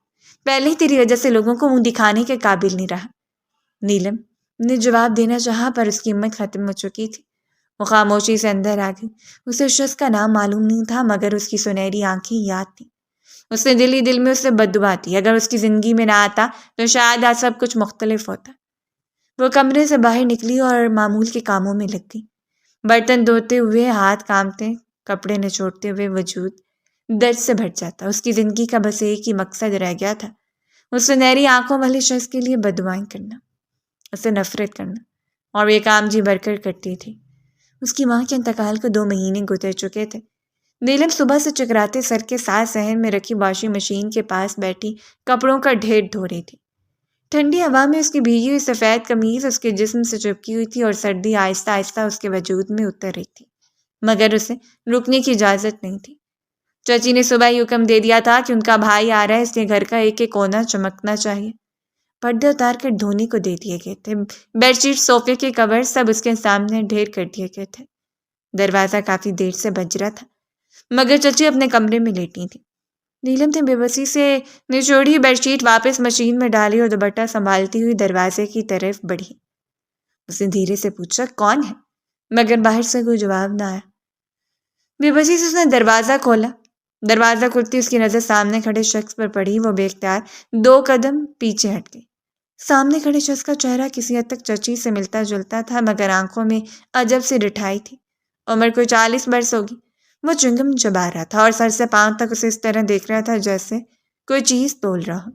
A: پہلے ہی تیری وجہ سے لوگوں کو منہ دکھانے کے قابل نہیں رہا۔ نیلم نے جواب دینا چاہا پر اس کی ہمت ختم ہو چکی تھی۔ وہ خاموشی سے اندر آ گئی۔ اسے شخص کا نام معلوم نہیں تھا مگر اس کی سنہری آنکھیں یاد تھیں۔ اس نے دل ہی دل میں اسے بددعا دی، اگر اس کی زندگی میں نہ آتا تو شاید آج سب کچھ مختلف ہوتا۔ وہ کمرے سے باہر نکلی اور معمول کے کاموں میں لگ گئی۔ برتن دھوتے ہوئے ہاتھ کانپتے، کپڑے نچوڑتے ہوئے وجود درد سے بھر جاتا۔ اس کی زندگی کا بس ایک ہی مقصد رہ گیا تھا، اس سنہری آنکھوں والے شخص کے لیے بددعائیں کرنا، اسے نفرت کرنا، اور یہ کام جی بھر کر کرتی تھی۔ اس کی ماں کے انتقال کو 2 مہینے گزر چکے تھے۔ نیلم صبح سے چکراتے سر کے ساتھ صحن میں رکھی واشنگ مشین کے پاس بیٹھی کپڑوں کا ڈھیر دھو رہی تھی۔ ٹھنڈی ہوا میں اس کی بھیگی ہوئی سفید قمیض اس کے جسم سے چپکی ہوئی تھی اور سردی آہستہ آہستہ اس کے وجود میں اتر رہی تھی، مگر اسے رکنے کی اجازت نہیں تھی۔ چچی نے صبح ہی حکم دے دیا تھا کہ ان کا بھائی آ رہا ہے، اس لیے گھر کا ایک ایک کونا چمکنا چاہیے۔ پردے اتار کر دھونے کو دے دیے گئے تھے، بیڈ شیٹ، صوفے کے کور سب اس کے سامنے ڈھیر کر دیے گئے تھے۔ دروازہ کافی دیر سے بج رہا تھا مگر چچی اپنے کمرے میں لیٹی تھی۔ نیلم نے بے بسی سے نچوڑی بیڈ شیٹ واپس مشین میں ڈالی اور دوپٹہ سنبھالتی ہوئی دروازے کی طرف بڑھی۔ اس نے دھیرے سے پوچھا، کون ہے؟ مگر باہر سے کوئی جواب نہ آیا۔ بے بسی سے اس نے دروازہ کھولا۔ دروازہ کھلتی اس کی نظر سامنے کھڑے شخص پر پڑی۔ وہ بے اختیار 2 قدم پیچھے ہٹ گئی۔ سامنے کھڑے شخص کا چہرہ کسی حد تک چچی سے ملتا جلتا تھا مگر آنکھوں میں عجب سی رٹھائی تھی۔ عمر کوئی 40 برس ہوگی۔ وہ چنگم چبا رہا تھا اور سر سے پاؤں تک اسے اس طرح دیکھ رہا تھا جیسے کوئی چیز تول رہا ہو۔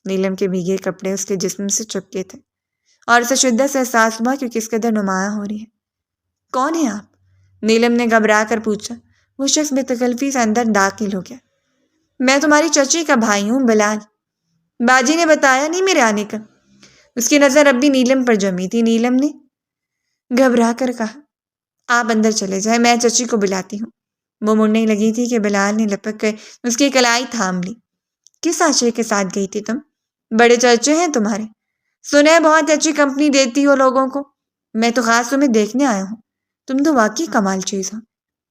A: نیلم کے بھیگے کپڑے اس کے جسم سے چپکے تھے اور اسے شدت سے احساس ہوا کہ کس قدر نمایاں ہو رہی ہے۔ کون ہیں آپ؟ نیلم نے گھبرا کر پوچھا۔ وہ شخص بے تکلفی سے اندر داخل ہو گیا۔ میں تمہاری چچی کا بھائی ہوں، بلال۔ باجی نے بتایا نہیں میرے آنے کا۔ اس کی نظر اب بھی نیلم پر جمی تھی۔ نیلم نے گھبرا کر کہا، آپ اندر چلے جائیں، میں چچی کو بلاتی ہوں۔ وہ مڑنے لگی تھی کہ بلال نے لپک کر اس کی کلائی تھام لی۔ کس آشے کے ساتھ گئی تھی تم؟ بڑے چچے ہیں تمہارے، سنے بہت اچھی کمپنی دیتی ہو لوگوں کو۔ میں تو خاص تمہیں دیکھنے آیا ہوں، تم تو واقعی کمال چیز ہو۔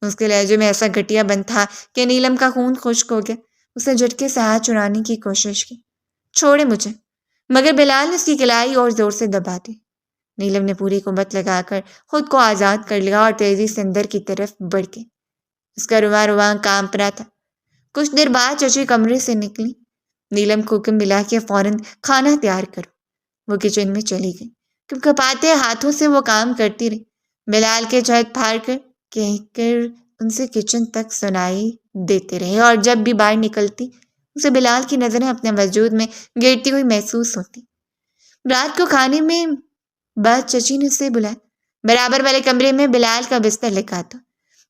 A: اس کے لہجے میں ایسا گھٹیا بن تھا کہ نیلم کا خون خشک ہو گیا۔ اس نے جھٹکے سے ہاتھ چرانے کی کوشش کی۔ چھوڑے مجھے، مگر بلال نے اس کی کلائی اور زور سے دبا دی۔ نیلم نے پوری قوت لگا کر خود کو آزاد کر لیا اور تیزی سے اندر کی طرف بڑھ گئی۔ اس کا رواں کانپ رہا تھا۔ کچھ دیر بعد چچی کمرے سے نکلی۔ نیلم کو حکم ملا کہ فوراً کھانا تیار کرو۔ وہ کچن میں چلی گئی۔ کپکپاتے ہاتھوں سے وہ کام کرتی رہی۔ بلال کے چھت پھاڑ کر کہہ کر ان سے کچن تک سنائی دیتے رہے اور جب بھی باہر نکلتی اسے بلال کی نظریں اپنے وجود میں گرتی ہوئی محسوس ہوتی۔ رات کو کھانے میں بعد چچی نے اسے بلایا۔ برابر والے کمرے میں بلال کا بستر لگا تھا۔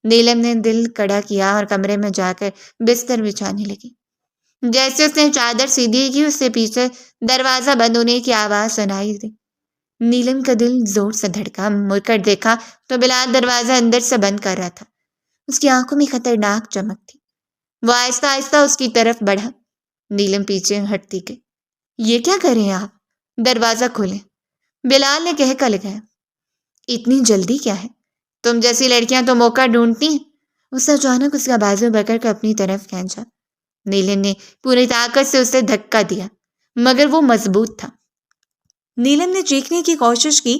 A: نیلم نے دل کڑا کیا اور کمرے میں جا کر بستر بچھانے لگی۔ جیسے اس نے چادر سیدھی کی اس سے پیچھے دروازہ بند ہونے کی آواز سنائی دی۔ نیلم کا دل زور سے دھڑکا۔ مڑ کر دیکھا تو بلال دروازہ اندر سے بند کر رہا تھا۔ اس کی آنکھوں میں خطرناک چمک تھی۔ وہ آہستہ آہستہ اس کی طرف بڑھا۔ نیلم پیچھے ہٹتی گئی۔ یہ کیا کر رہے ہیں آپ؟ دروازہ کھولیں، بلال نے کہہ کر لگایا۔ اتنی جلدی کیا ہے؟ تم جیسی لڑکیاں تو موقع ڈھونڈتی ہیں۔ اس نے اچانک اس کا بازو پکڑ کر اپنی طرف کھینچا۔ نیلم نے پوری طاقت سے اسے دھکا دیا مگر وہ مضبوط تھا۔ نیلم نے چیخنے کی کوشش کی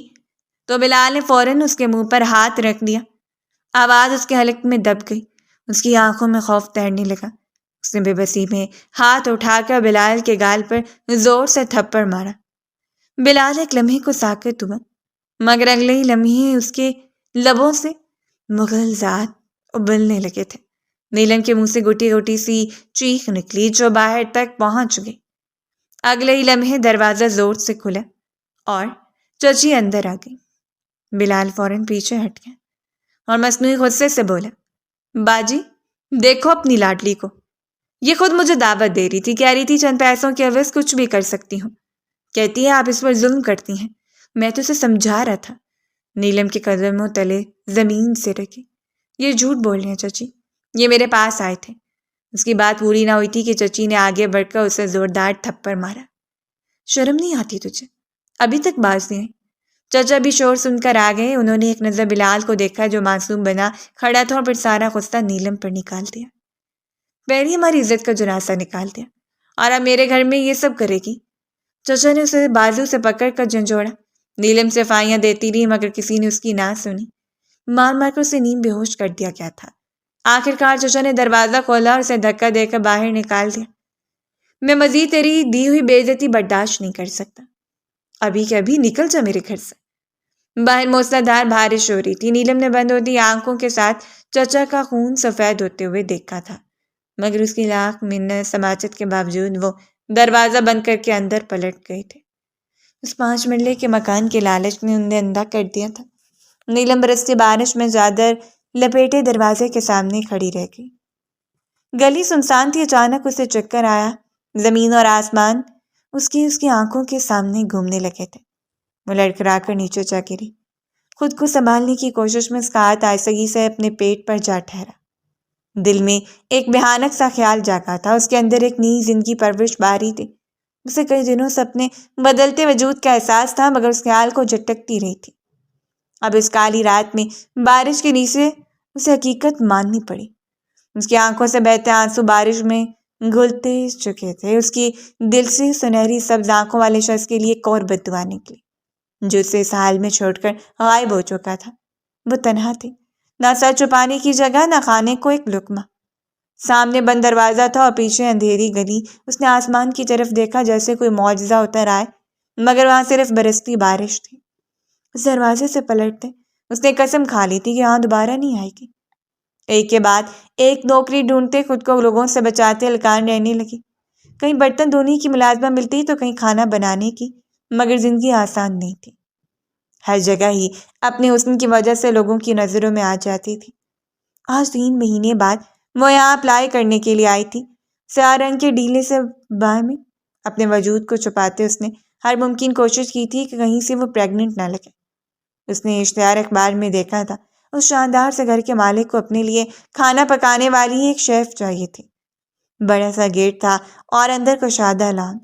A: تو بلال نے فوراً اس کے منہ پر ہاتھ رکھ دیا۔ آواز اس کے حلق میں دب گئی۔ اس کی آنکھوں میں خوف تیرنے لگا۔ اس نے بے بسی میں ہاتھ اٹھا کر بلال کے گال پر زور سے تھپڑ مارا۔ بلال ایک لمحے کو ساکت ہوا مگر اگلے ہی لمحے اس کے لبوں سے مغلظات ابلنے لگے تھے۔ نیلم کے منہ سے گوٹی گوٹی سی چیخ نکلی جو باہر تک پہنچ گئی۔ اگلے ہی لمحے دروازہ زور سے کھلا اور چچی اندر آ گئی۔ بلال فوراً پیچھے ہٹ گیا اور مصنوعی غصے سے بولا، باجی دیکھو اپنی لاڈلی کو، یہ خود مجھے دعوت دے رہی تھی، کہہ رہی تھی چند پیسوں کے عوض کچھ بھی کر سکتی ہوں، کہتی ہے آپ اس پر ظلم کرتی ہیں، میں تو اسے سمجھا رہا تھا۔ نیلم کے قدموں تلے زمین سے رکھی۔ یہ جھوٹ بول رہے ہیں چچی، یہ میرے پاس آئے تھے۔ اس کی بات پوری نہ ہوئی تھی کہ چچی نے آگے بڑھ کر اسے زوردار تھپڑ مارا۔ شرم نہیں آتی تجھے؟ ابھی تک باز نہیں آئی؟ چچا بھی شور سن کر آ گئے۔ انہوں نے ایک نظر بلال کو دیکھا جو معصوم بنا کھڑا تھا، اور پھر سارا غصہ نیلم پر نکال دیا۔ پہلے ہماری عزت کا جنازہ نکال دیا اور اب میرے گھر میں یہ سب کرے گی۔ چچا نے اسے بازو سے پکڑ کر جھنجھوڑا۔ نیلم صفائیاں دیتی رہی مگر کسی نے اس کی نہ سنی۔ مار مار کر اسے نیم بے ہوش کر دیا گیا تھا۔ آخرکار چچا نے دروازہ کھولا اور اسے دھکا دے کر باہر نکال دیا۔ میں مزید تیری دی ہوئی بے عزتی برداشت نہیں کر سکتا۔ ابھی کے ابھی نکل جا میرے گھر سے۔ باہر موسلادھار بارش ہو رہی تھی۔ نیلم نے بند ہوتی آنکھوں کے ساتھ چچا کا خون سفید ہوتے ہوئے دیکھا تھا، مگر اس کی لاکھ منت سماجت کے باوجود وہ دروازہ بند کر کے اندر پلٹ گئے تھے۔ اس 5 مرلے کے مکان کے لالچ نے انہیں اندھا کر دیا تھا۔ نیلم برستی بارش میں چادر لپیٹے دروازے کے سامنے کھڑی رہ گئی۔ گلی سنسان تھی۔ اچانک اسے چکر آیا۔ زمین اور آسمان اس کی آنکھوں کے سامنے گھومنے لگے تھے۔ وہ لڑکھڑا کر نیچے جا گری۔ خود کو سنبھالنے کی کوشش میں اس کا ہاتھ آہستگی سے اپنے پیٹ پر جا ٹھہرا۔ دل میں ایک بھیانک سا خیال جاگا تھا۔ اس کے اندر ایک نئی زندگی پرورش باری تھی۔ اسے کئی دنوں سے اپنے بدلتے وجود کا احساس تھا، مگر اس خیال کو جھٹکتی رہی تھی۔ اب اس کالی رات میں بارش کے نیچے اسے حقیقت ماننی پڑی۔ اس کی آنکھوں سے بہتے آنسو بارش میں گھلتے چکے تھے۔ اس کی دل سے سنہری سبز آنکھوں والے شخص کے لیے ایک اور بد دعا نکلی، جو اسے اس حال میں چھوڑ کر غائب ہو چکا تھا۔ وہ تنہا تھی، نہ سر چھپانے کی جگہ، نہ کھانے کو ایک لقمہ۔ سامنے بند دروازہ تھا اور پیچھے اندھیری گلی۔ اس نے آسمان کی طرف دیکھا جیسے کوئی معجزہ اتر آئے، مگر وہاں صرف برستی بارش تھی۔ اس دروازے سے پلٹتے اس نے قسم کھا لی تھی کہ یہاں دوبارہ نہیں آئے گی۔ ایک کے بعد ایک نوکری ڈھونڈتے خود کو لوگوں سے بچاتے ہلکان رہنے لگی۔ کہیں برتن دھونے کی ملازمہ ملتی تو کہیں کھانا بنانے کی، مگر زندگی آسان نہیں تھی۔ ہر جگہ ہی اپنے حسن کی وجہ سے لوگوں کی نظروں میں آ جاتی تھی۔ آج 3 مہینے بعد وہ یہاں اپلائی کرنے کے لیے آئی تھی۔ سیاہ رنگ کے ڈھیلے سے باہ میں اپنے وجود کو چھپاتے اس نے ہر ممکن کوشش کی تھی کہ کہیں سے وہ پریگننٹ نہ لگے۔ اس نے اشتہار اخبار میں دیکھا تھا، اس شاندار سے گھر کے مالک کو اپنے لیے کھانا پکانے والی ایک شیف چاہیے تھی۔ بڑا سا گیٹ تھا اور اندر کشادہ لان۔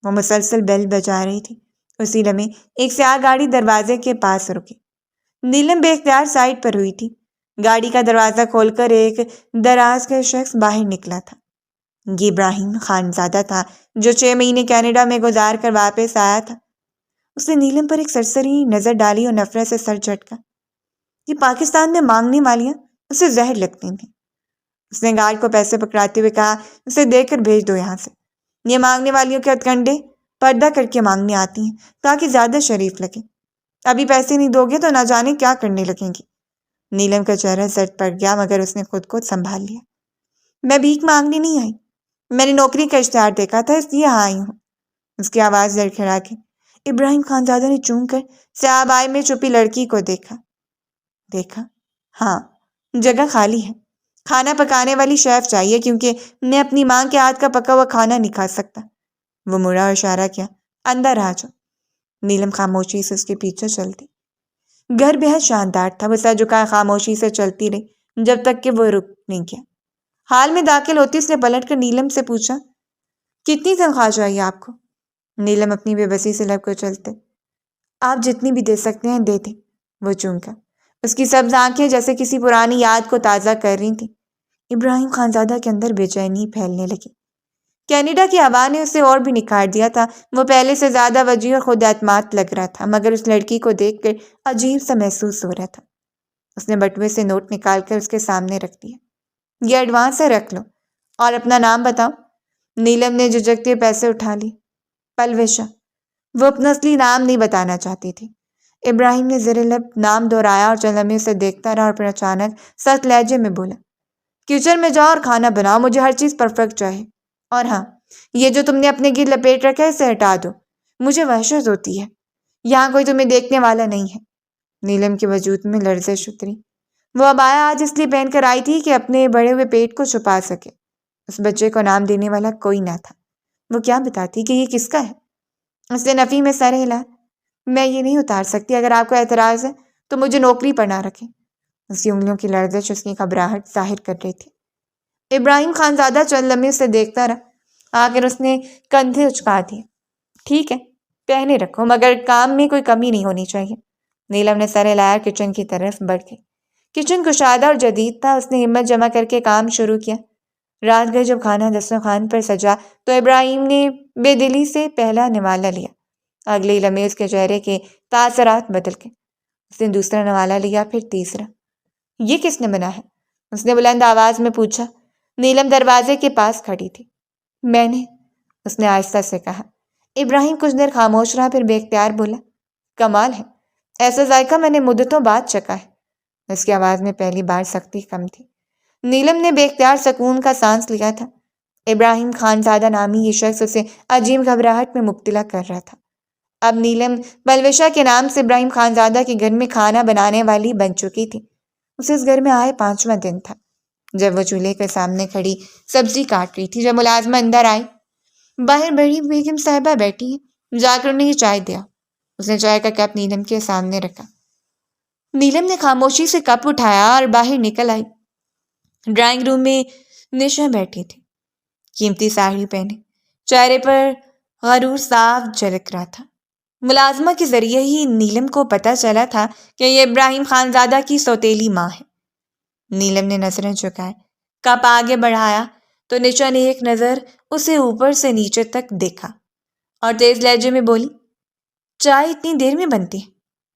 A: وہ مسلسل بیل بجا رہی تھی۔ اسی لمحے ایک سیاہ گاڑی دروازے کے پاس رکی۔ نیلم بے اختیار سائڈ پر ہوئی تھی۔ گاڑی کا دروازہ کھول کر ایک دراز کا شخص باہر نکلا تھا۔ یہ ابراہیم خانزادہ تھا، جو 6 مہینے کینیڈا میں گزار کر واپس آیا تھا۔ اس نے نیلم پر ایک سرسری نظر ڈالی اور نفرت سے سر جھٹکا۔ یہ پاکستان میں مانگنے والیاں اسے زہر لگتی تھیں۔ اس نے گارڈ کو پیسے پکڑاتے ہوئے کہا، اسے دے کر بھیج دو یہاں سے۔ یہ مانگنے والیوں کے ہتھکنڈے پردہ کر کے مانگنے آتی ہیں تاکہ زیادہ شریف لگے۔ ابھی پیسے نہیں دو گے تو نہ جانے کیا کرنے لگیں گی۔ نیلم کا چہرہ زرد پڑ گیا، مگر اس نے خود کو سنبھال لیا۔ میں بھیک مانگنے نہیں آئی، میں نے نوکری کا اشتہار دیکھا تھا، اس لیے یہاں آئی ہوں۔ اس کی آواز لڑکھڑا گئی۔ ابراہیم خانزادہ نے چون کر سیاہ بائی میں چھپی لڑکی کو دیکھا۔ ہاں، جگہ خالی ہے۔ کھانا پکانے والی شیف چاہیے، کیونکہ میں اپنی ماں کے ہاتھ کا پکا ہوا کھانا نہیں کھا سکتا۔ وہ مڑا اور اشارہ کیا، اندر آ جاؤ۔ نیلم خاموشی سے اس کے پیچھے چلتی۔ گھر بہت شاندار تھا۔ وہ سر جھکائے خاموشی سے چلتی رہی جب تک کہ وہ رک نہیں گیا۔ حال میں داخل ہوتی اس نے پلٹ کر نیلم سے پوچھا، کتنی تنخواہ چاہیے آپ کو؟ نیلم اپنی بے بسی سے لب کو چلتے، آپ جتنی بھی دے سکتے ہیں دے دیں۔ وہ چونکا۔ اس کی سبز آنکھیں جیسے کسی پرانی یاد کو تازہ کر رہی تھیں۔ ابراہیم خانزادہ کے اندر بے چینی پھیلنے لگی۔ کینیڈا کی ہوا نے اسے اور بھی نکھار دیا تھا۔ وہ پہلے سے زیادہ وجیح اور خود اعتماد لگ رہا تھا، مگر اس لڑکی کو دیکھ کر عجیب سا محسوس ہو رہا تھا۔ اس نے بٹوے سے نوٹ نکال کر اس کے سامنے رکھ دیا۔ یہ ایڈوانس ہے، رکھ لو، اور اپنا نام بتاؤ۔ نیلم نے جھجکتے پیسے اٹھا لی۔ پلوشا۔ وہ اپنا اصلی نام نہیں بتانا چاہتی تھی۔ ابراہیم نے زیر لب نام دہرایا اور چند لمحے اسے دیکھتا رہا، اور پھر اچانک سخت لہجے میں بولا، کچن میں جاؤ اور کھانا بناؤ، مجھے ہر چیز پرفیکٹ چاہیے۔ اور ہاں، یہ جو تم نے اپنے گرد لپیٹ رکھا ہے اسے ہٹا دو، مجھے وحشت ہوتی ہے۔ یہاں کوئی تمہیں دیکھنے والا نہیں ہے۔ نیلم کے وجود میں لرزش اتری۔ وہ عبایا آج اس لیے پہن کر آئی تھی کہ اپنے بڑے ہوئے پیٹ کو چھپا سکے۔ اس بچے کو نام دینے والا کوئی نہ تھا۔ وہ کیا بتاتی کہ یہ کس کا ہے؟ اس نے نفی میں سر ہلا۔ میں یہ نہیں اتار سکتی، اگر آپ کو اعتراض ہے تو مجھے نوکری پر نہ رکھیں۔ اس کی انگلیوں کی لرزش اس کی گھبراہٹ ظاہر کر رہی تھی۔ ابراہیم خانزادہ چند لمحے سے دیکھتا رہا، آخر اس نے کندھے اچکا دیے۔ ٹھیک ہے، پہنے رکھو، مگر کام میں کوئی کمی نہیں ہونی چاہیے۔ نیلم نے سر ہلایا اور کچن کی طرف بڑھ گئی۔ کچن کشادہ اور جدید تھا۔ اس نے ہمت جمع کر کے کام شروع کیا۔ رات گئے جب کھانا دسترخوان پر سجا تو ابراہیم نے بے دلی سے پہلا نوالا لیا۔ اگلے ہی لمحے اس کے چہرے کے تاثرات بدل گئے۔ اس نے دوسرا نوالا لیا، پھر تیسرا۔ یہ کس نے بنا ہے؟ اس نے بلند آواز میں پوچھا۔ نیلم دروازے کے پاس کھڑی تھی۔ میں نے، اس نے آہستہ سے کہا۔ ابراہیم کچھ دیر خاموش رہا، پھر بے اختیار بولا، کمال ہے، ایسا ذائقہ میں نے مدتوں بعد چکھا ہے۔ اس کی آواز میں پہلی بار سختی کم تھی۔ نیلم نے بے اختیار سکون کا سانس لیا تھا۔ ابراہیم خانزادہ نامی یہ شخص اسے عجیب گھبراہٹ میں مبتلا کر رہا تھا۔ اب نیلم بلوشہ کے نام سے ابراہیم خانزادہ کے گھر میں کھانا بنانے والی بن چکی تھی۔ اسے اس گھر میں آئے 5واں دن تھا جب وہ چولہے کے سامنے کھڑی سبزی کاٹ رہی تھی۔ جب ملازمہ اندر آئی، باہر بڑی بیگم صاحبہ بیٹھی ہیں، جا کر انہیں یہ چائے دیا۔ اس نے چائے کا کپ نیلم کے سامنے رکھا۔ نیلم نے خاموشی سے کپ اٹھایا اور باہر نکل آئی۔ ڈرائنگ روم میں نشا بیٹھی تھی، قیمتی ساڑی پہنے، چہرے پر غرور صاف جھلک رہا تھا۔ ملازمہ کے ذریعے ہی نیلم کو پتہ چلا تھا کہ یہ ابراہیم خانزادہ کی سوتیلی ماں ہے۔ نیلم نے نظریں جھکائے، کپ آگے بڑھایا تو نشا نے ایک نظر اسے اوپر سے نیچے تک دیکھا اور تیز لہجے میں بولی، چائے اتنی دیر میں بنتی ہے؟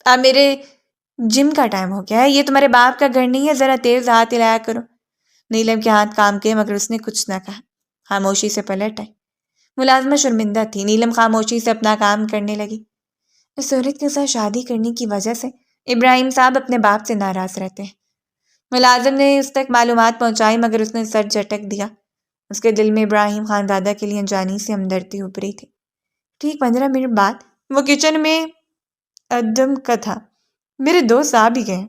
A: اب میرے جم کا ٹائم ہو گیا ہے، یہ تمہارے باپ کا گھر نہیں ہے، ذرا تیز ہاتھ ہلایا کرو۔ نیلم کے ہاتھ کام کے مگر اس نے کچھ نہ کہا، خاموشی سے پلٹ آئی۔ ملازمہ شرمندہ تھی۔ نیلم خاموشی سے اپنا کام کرنے لگی۔ اس عورت کے ساتھ شادی کرنے کی وجہ سے ابراہیم صاحب اپنے باپ سے ناراض رہتے ہیں۔ ملازم نے اس تک معلومات پہنچائی مگر اس نے سر جھٹک دیا۔ اس کے دل میں ابراہیم خانزادہ کے لیے انجانی سے ہمدردی ابھری تھی۔ ٹھیک 15 منٹ بعد وہ کچن میں ادم کا تھا۔ میرے دوست آ بھی گئے ہیں،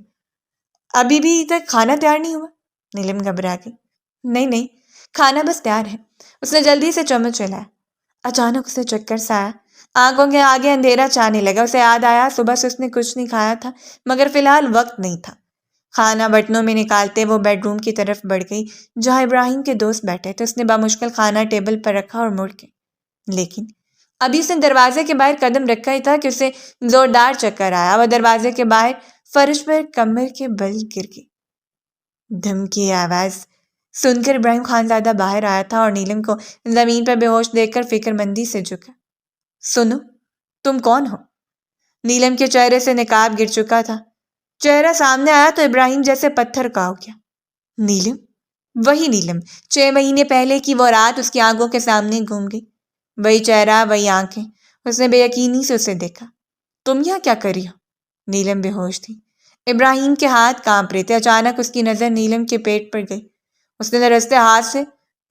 A: ابھی بھی تک کھانا تیار نہیں ہوا؟ نیلم گھبرا گئی۔ نہیں، کھانا بس تیار ہے۔ اس نے جلدی سے چمچ چلایا۔ اچانک اسے چکر سا آیا، آنکھوں کے آگے اندھیرا چھانے لگا۔ اسے یاد آیا صبح سے اس نے کچھ نہیں کھایا تھا مگر فی الحال وقت نہیں تھا۔ کھانا برتنوں میں نکالتے وہ بیڈ روم کی طرف بڑھ گئی جہاں ابراہیم کے دوست بیٹھے تھے۔ اس نے بمشکل کھانا ٹیبل پر رکھا اور مڑ گئی، لیکن ابھی اس نے دروازے کے باہر قدم رکھا ہی تھا کہ اسے زوردار چکر آیا۔ وہ دروازے کے باہر فرش پر کمر کے بل گر گئی۔ دھم کی آواز سن کر ابراہیم خانزادہ باہر آیا تھا اور نیلم کو زمین پر بے ہوش دیکھ کر فکر مندی سے جھکا۔ سنو، تم کون ہو؟ نیلم کے چہرے سے نقاب گر چکا تھا۔ چہرہ سامنے آیا تو ابراہیم جیسے پتھر کا ہو گیا۔ نیلم؟ وہی نیلم، 6 مہینے پہلے کی وہ رات اس کی آنکھوں کے سامنے گھوم گئی۔ وہی چہرہ، وہی آنکھیں۔ اس نے بے یقینی سے اسے دیکھا۔ تم یہاں کیا کر رہی ہو؟ نیلم بے ہوش تھی۔ ابراہیم کے ہاتھ کانپ رہے تھے۔ اچانک اس کی نظر نیلم کے پیٹ پر گئی۔ اس نے لرزتے ہاتھ سے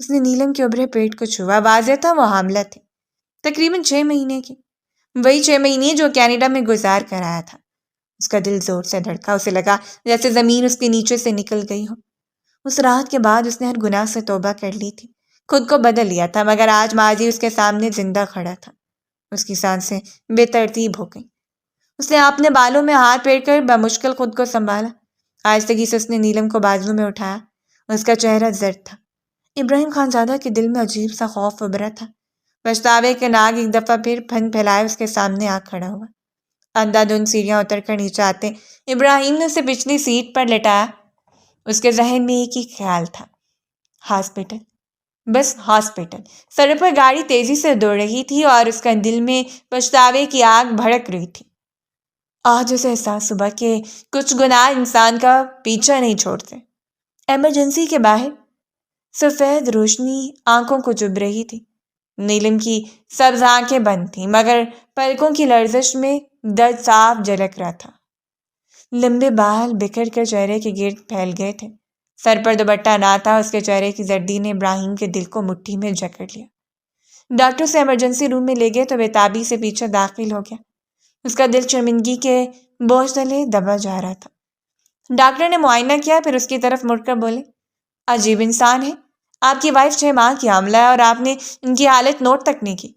A: اس نے نیلم کے ابھرے پیٹ کو چھوا۔ واضح تھا وہ حاملہ تھی، تقریباً 6 مہینے کی۔ وہی 6 مہینے جو کینیڈا میں گزار کر آیا تھا۔ اس کا دل زور سے دھڑکا۔ اسے لگا جیسے زمین اس کے نیچے سے نکل گئی ہو۔ اس رات کے بعد اس نے ہر گناہ سے توبہ کر لی تھی، خود کو بدل لیا تھا، مگر آج ماضی اس کے سامنے زندہ کھڑا تھا۔ اس کی سانسیں بے ترتیب ہو گئیں۔ اس نے اپنے بالوں میں ہاتھ پھیر کر بمشکل خود کو سنبھالا۔ آہستگی سے اس نے نیلم کو بازو میں اٹھایا۔ اس کا چہرہ زرد تھا۔ ابراہیم خانزادہ کے دل میں عجیب سا خوف ابھرا تھا۔ پچھتاوے کے ناگ ایک دفعہ پھر پھن پھیلائے اس کے سامنے آ کھڑا ہوا۔ اندھا دھند سیڑھیاں اتر کر نیچے آتے ابراہیم نے اسے پچھلی سیٹ پر لٹایا۔ اس کے ذہن میں ایک ہی خیال تھا، ہاسپٹل، بس ہاسپٹل۔ سڑک پر گاڑی تیزی سے دوڑ رہی تھی اور اس کا دل میں پچھتاوے کی آگ بھڑک رہی تھی۔ آج اسے احساس ہوا کہ کچھ گناہ انسان کا پیچھا نہیں چھوڑتے۔ ایمرجنسی کے باہر سفید روشنی آنکھوں کو چبھ رہی تھی۔ نیلم کی سبز آنکھیں بند تھیں مگر پلکوں کی لرزش میں درد صاف جھلک رہا تھا۔ لمبے بال بکھر کر چہرے کے گرد پھیل گئے تھے۔ سر پر دوپٹہ نہ تھا۔ اس کے چہرے کی زردی نے ابراہیم کے دل کو مٹھی میں جکڑ لیا۔ ڈاکٹر سے ایمرجنسی روم میں لے گئے تو بےتابی سے پیچھے داخل ہو گیا۔ اس کا دل شرمندگی کے بوجھ تلے دبا جا رہا تھا۔ ڈاکٹر نے معائنہ کیا، پھر اس کی طرف مڑ کر بولے، عجیب انسان ہے، آپ کی وائف 6 ماہ کی حاملہ ہے اور آپ نے ان کی حالت نوٹ تک نہیں کی۔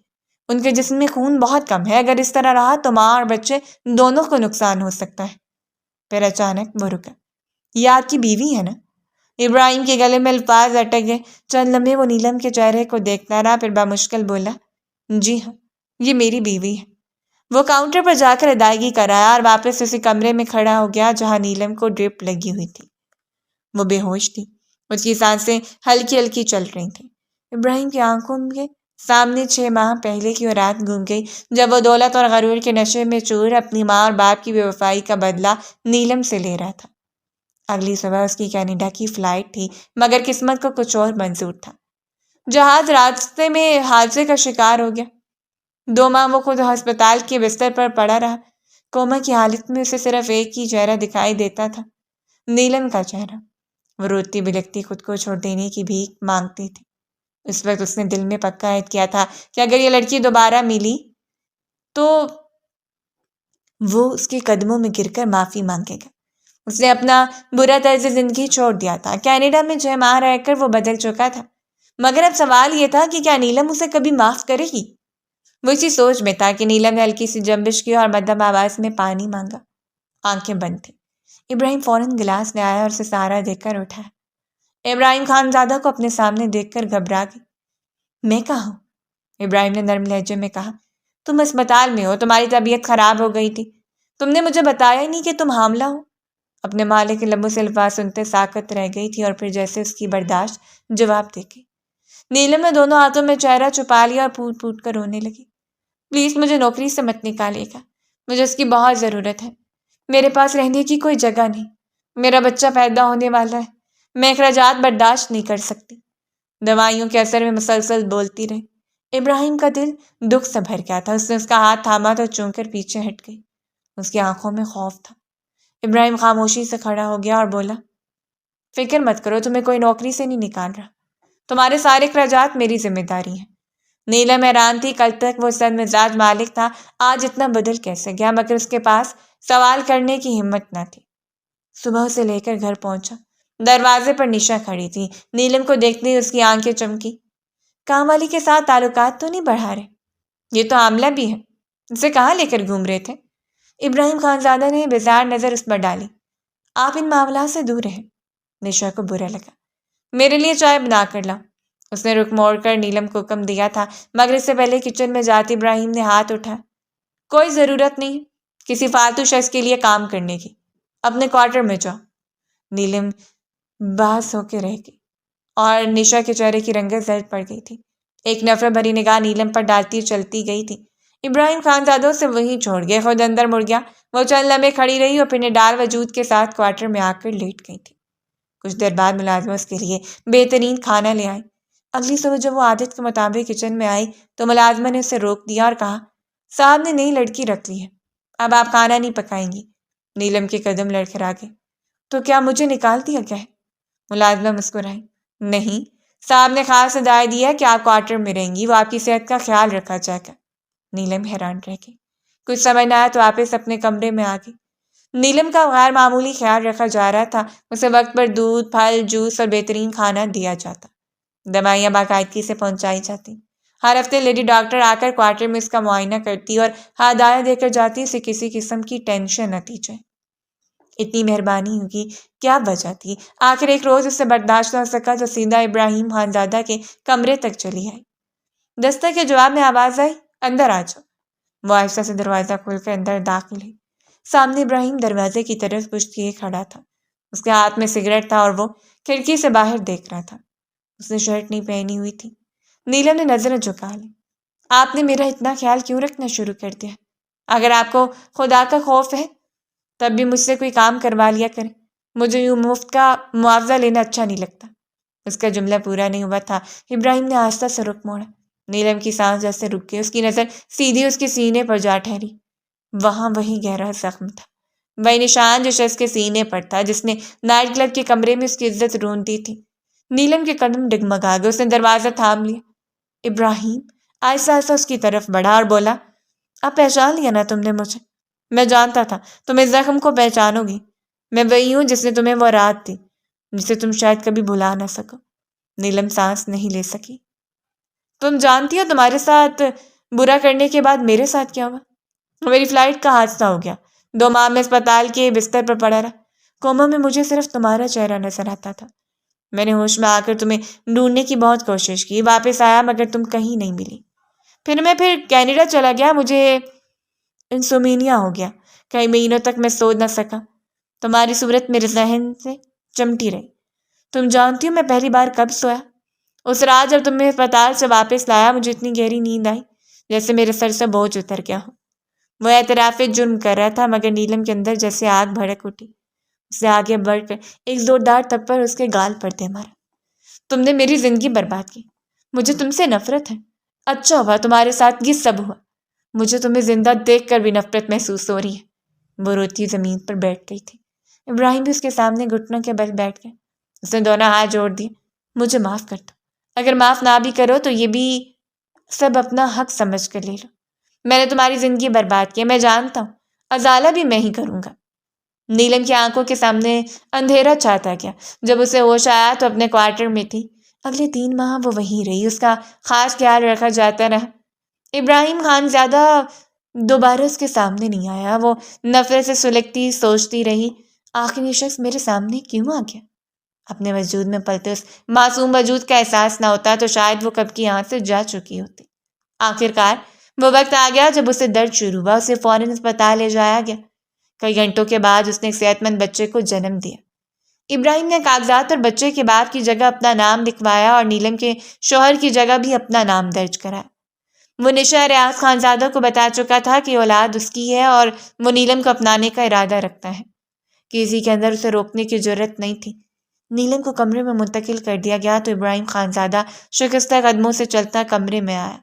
A: ان کے جسم میں خون بہت کم ہے، اگر اس طرح رہا تو ماں اور بچے دونوں کو نقصان ہو سکتا ہے۔ پھر اچانک وہ رکا۔ یہ آپ کی بیوی ہے نا؟ ابراہیم کے گلے میں الفاظ اٹک گئے۔ چند لمحے وہ نیلم کے چہرے کو دیکھتا رہا، پھر بمشکل بولا، جی ہاں، یہ میری بیوی ہے۔ وہ کاؤنٹر پر جا کر ادائیگی کرایا اور واپس اسی کمرے میں کھڑا ہو گیا جہاں نیلم کو ڈرپ لگی ہوئی تھی۔ وہ بے ہوش تھی، اس کی سانسیں ہلکی ہلکی چل رہی تھیں۔ ابراہیم کی آنکھوں کے سامنے 6 ماہ پہلے کی وہ رات گھوم گئی جب وہ دولت اور غرور کے نشے میں چور اپنی ماں اور باپ کی بے وفائی کا بدلہ نیلم سے لے رہا تھا۔ اگلی صبح اس کی کینیڈا کی فلائٹ تھی، مگر قسمت کو کچھ اور منظور تھا۔ جہاز راستے میں حادثے کا شکار ہو گیا۔ 2 ماہ وہ خود ہسپتال کے بستر پر پڑا رہا۔ کوما کی حالت میں اسے صرف ایک ہی چہرہ دکھائی دیتا تھا، نیلم کا چہرہ۔ وہ روتی بلکتی خود کو چھوڑ دینے کی بھیک مانگتی تھی۔ اس وقت اس نے دل میں پکا عہد کیا تھا کہ اگر یہ لڑکی دوبارہ ملی تو وہ اس کے قدموں میں گر کر معافی مانگے گا۔ اس نے اپنا برا طرز زندگی چھوڑ دیا تھا۔ کینیڈا میں 6 ماہ رہ کر وہ بدل چکا تھا، مگر اب سوال یہ تھا کہ کیا نیلم اسے کبھی معاف کرے گی؟ وہ اسی سوچ میں تھا کہ نیلم نے ہلکی سی جنبش کی اور مدھم آواز میں پانی مانگا۔ آنکھیں بند تھیں۔ ابراہیم فوراً گلاس لے آیا اور اسے سہارا دے کر اٹھایا۔ ابراہیم خانزادہ کو اپنے سامنے دیکھ کر گھبرا گئی۔ میں کہاں ہوں؟ ابراہیم نے نرم لہجے میں کہا۔ تم اسپتال میں ہو، تمہاری طبیعت خراب ہو گئی تھی۔ تم نے مجھے بتایا ہی نہیں کہ تم حاملہ ہو۔ اپنے مالک کے لبوں سے الفاظ سنتے ساکت رہ گئی تھی اور پھر جیسے اس کی برداشت جواب دے گئی۔ نیلم نے دونوں ہاتھوں میں چہرہ چھپا لیا اور پھوٹ پھوٹ کر رونے لگی۔ پلیز مجھے نوکری سے مت نکالے گا، مجھے اس کی بہت ضرورت ہے۔ میرے پاس رہنے کی کوئی جگہ نہیں، میرا بچہ پیدا ہونے والا ہے، میں اخراجات برداشت نہیں کر سکتی۔ دوائیوں کے اثر میں مسلسل بولتی رہی۔ ابراہیم کا دل دکھ سے بھر گیا تھا۔ اس نے اس کا ہاتھ تھاما تو چون کر پیچھے ہٹ گئی۔ اس کی آنکھوں میں خوف تھا۔ ابراہیم خاموشی سے کھڑا ہو گیا اور بولا، فکر مت کرو، تمہیں کوئی نوکری سے نہیں نکال رہا، تمہارے سارے اخراجات میری ذمہ داری ہیں۔ نیلم حیران تھی، کل تک وہ صد مزاج مالک تھا، آج اتنا بدل کیسے گیا؟ مگر اس کے پاس سوال کرنے کی ہمت نہ تھی۔ صبح سے لے کر گھر پہنچا، دروازے پر نشا کھڑی تھی۔ نیلم کو دیکھتے ہی اس کی آنکھیں چمکی۔ کام والی کے ساتھ تعلقات تو نہیں بڑھا رہے؟ یہ تو حاملہ بھی ہے، اسے کہاں لے کر گھوم رہے تھے؟ ابراہیم خانزادہ نے بیزار نظر اس پر ڈالی۔ آپ ان معاملات سے دور رہیں۔ نشا کو برا لگا۔ میرے لیے چائے بنا کر لاؤ۔ اس نے رخ موڑ کر نیلم کو حکم دیا تھا، مگر اس سے پہلے کچن میں جاتے ابراہیم نے ہاتھ اٹھا۔ کوئی ضرورت نہیں کسی فالتو شخص کے لیے کام کرنے کی، اپنے کوارٹر میں جاؤ۔ نیلم باس ہو کے رہ گئی اور نشا کے چہرے کی رنگت زرد پڑ گئی تھی۔ ایک نفرت بھری نگاہ نیلم پر ڈالتی چلتی گئی تھی۔ ابراہیم خانزادوں سے وہیں چھوڑ گئے، خود اندر مڑ گیا۔ وہ چند لمحے کھڑی رہی اور پھر نڈال وجود کے ساتھ کوارٹر میں آ کر لیٹ گئی تھی۔ کچھ دیر بعد ملازمہ اس کے لیے بہترین کھانا لے آئی۔ اگلی صبح جب وہ عادت کے مطابق کچن میں آئی تو ملازمہ نے اسے روک دیا اور کہا، صاحب نے نئی لڑکی رکھ لی ہے، اب آپ کھانا نہیں پکائیں گی۔ نیلم کے قدم لڑکھڑا گئے۔ تو کیا مجھے نکال دیا گیا ہے؟ ملازمہ مسکرائی۔ نہیں، صاحب نے خاص ہدایت دی ہے کہ آپ کوارٹر میں رہیں گی، وہ آپ کی صحت کا خیال رکھا جائے گا۔ نیلم حیران رہ گئی۔ کچھ سمجھ نہ آیا تو واپس اپنے کمرے میں آ گئی۔ نیلم کا غیر معمولی خیال رکھا جا رہا تھا، اسے وقت پر دودھ، پھل، جوس اور بہترین کھانا دیا جاتا، دوائیاں باقاعدگی سے پہنچائی جاتی۔ ہر ہفتے لیڈی ڈاکٹر آ کر کوارٹر میں اس کا معائنہ کرتی اور ہدایت دے کر جاتی، اسے کسی قسم کی ٹینشن نہ دی جائے۔ اتنی مہربانی ہوگی، کیا وجہ تھی؟ آخر ایک روز اسے برداشت نہ ہو سکا تو سیدھا ابراہیم خانزادہ کے کمرے تک چلی آئی۔ دستک کے جواب میں آواز آئی، اندر آ جاؤ۔ وہ آہستہ سے دروازہ کھول کر اندر داخل ہوئی۔ سامنے ابراہیم دروازے کی طرف پشت کیے کھڑا تھا۔ اس کے ہاتھ میں سگریٹ تھا اور وہ کھڑکی سے باہر دیکھ رہا تھا۔ اس نے شرٹ نہیں پہنی ہوئی تھی۔ نیلم نے نظریں جھکا لی۔ آپ نے میرا اتنا خیال کیوں رکھنا شروع کر دیا؟ اگر آپ کو خدا کا خوف ہے تب بھی مجھ سے کوئی کام کروا لیا کریں، مجھے یوں مفت کا معاوضہ لینا اچھا نہیں لگتا۔ اس کا جملہ پورا نہیں ہوا تھا، ابراہیم نے آہستہ سے رخ موڑا۔ نیلم کی سانس جیسے رک گئی، اس کی نظر سیدھی اس کے سینے پر جا ٹھہری۔ وہاں وہی گہرا زخم تھا، وہی نشان جو شخص کے سینے پر تھا جس نے نائٹ کلب کے کمرے میں اس کی عزت رون دی تھی۔ نیلم کے قدم ڈگمگا گئے، اس نے دروازہ تھام لیا۔ ابراہیم آہستہ آہستہ اس کی طرف بڑھا اور بولا، اب پہچان لیا نا تم نے مجھے؟ میں جانتا تھا تم اس زخم کو پہچانو گی، میں وہی ہوں جس نے تمہیں وہ رات دی جسے تم شاید کبھی بھلا نہ سکو۔ نیلم سانس نہیں لے سکی۔ تم جانتی ہو تمہارے ساتھ برا کرنے کے بعد میرے ساتھ کیا ہوا؟ میری فلائٹ کا حادثہ ہو گیا، 2 ماہ میں اسپتال کے بستر پر پڑا رہا۔ کوما میں مجھے صرف تمہارا چہرہ نظر آتا تھا۔ میں نے ہوش میں آ کر تمہیں ڈھونڈنے کی بہت کوشش کی، واپس آیا مگر تم کہیں نہیں ملی۔ پھر کینیڈا چلا گیا، مجھے انسومینیا ہو گیا. کئی مہینوں تک میں سو نہ سکا. تمہاری صورت میرے ذہن سے چمٹی رہی. تم جانتی ہو میں پہلی بار کب سویا؟ اس رات جب تمہیں اسپتال سے واپس لایا مجھے اتنی گہری نیند آئی جیسے میرے سر سے بوجھ اتر گیا ہو. وہ اعتراف جرم کر رہا تھا مگر نیلم کے اندر جیسے آگ بھڑک اٹھی. اسے آگے بڑھ کر ایک زوردار تھپڑ اس کے گال پر دے مارا. تم نے میری زندگی برباد کی. مجھے تم سے نفرت ہے. اچھا ہوا تمہارے ساتھ یہ سب ہوا. مجھے تمہیں زندہ دیکھ کر بھی نفرت محسوس ہو رہی ہے. وہ روتی زمین پر بیٹھ گئی تھی. ابراہیم بھی اس کے سامنے گھٹنوں کے بل بیٹھ گیا. اس نے دونوں ہاتھ جوڑ دیے. مجھے معاف کر دو. اگر معاف نہ بھی کرو تو یہ بھی سب اپنا حق سمجھ کر لے لو. میں نے تمہاری زندگی برباد کی. میں جانتا ہوں ازالہ بھی میں ہی کروں گا. نیلم کی آنکھوں کے سامنے اندھیرا چھاتا گیا. جب اسے ہوش آیا تو اپنے کوارٹر میں تھی. اگلے 3 ماہ وہ وہیں رہی. اس کا خاص خیال رکھا جاتا رہا. ابراہیم خان زیادہ دوبارہ اس کے سامنے نہیں آیا. وہ نفرت سے سلگتی سوچتی رہی آخر یہ شخص میرے سامنے کیوں آ گیا؟ اپنے وجود میں پلتے اس معصوم وجود کا احساس نہ ہوتا تو شاید وہ کب کی یہاں سے جا چکی ہوتی. آخرکار وہ وقت آ گیا جب اسے درد شروع ہوا. اسے فوراً اسپتال لے جایا گیا. کئی گھنٹوں کے بعد اس نے ایک صحت مند بچے کو جنم دیا. ابراہیم نے کاغذات پر بچے کے باپ کی جگہ اپنا نام لکھوایا اور نیلم کے شوہر کی جگہ بھی اپنا نام درج کرایا. وہ نشہ ریاض خانزادہ کو بتا چکا تھا کہ اولاد اس کی ہے اور وہ نیلم کو اپنانے کا ارادہ رکھتا ہے. کسی کے اندر اسے روکنے کی جرت نہیں تھی. نیلم کو کمرے میں منتقل کر دیا گیا تو ابراہیم خانزادہ شکستہ قدموں سے چلتا کمرے میں آیا.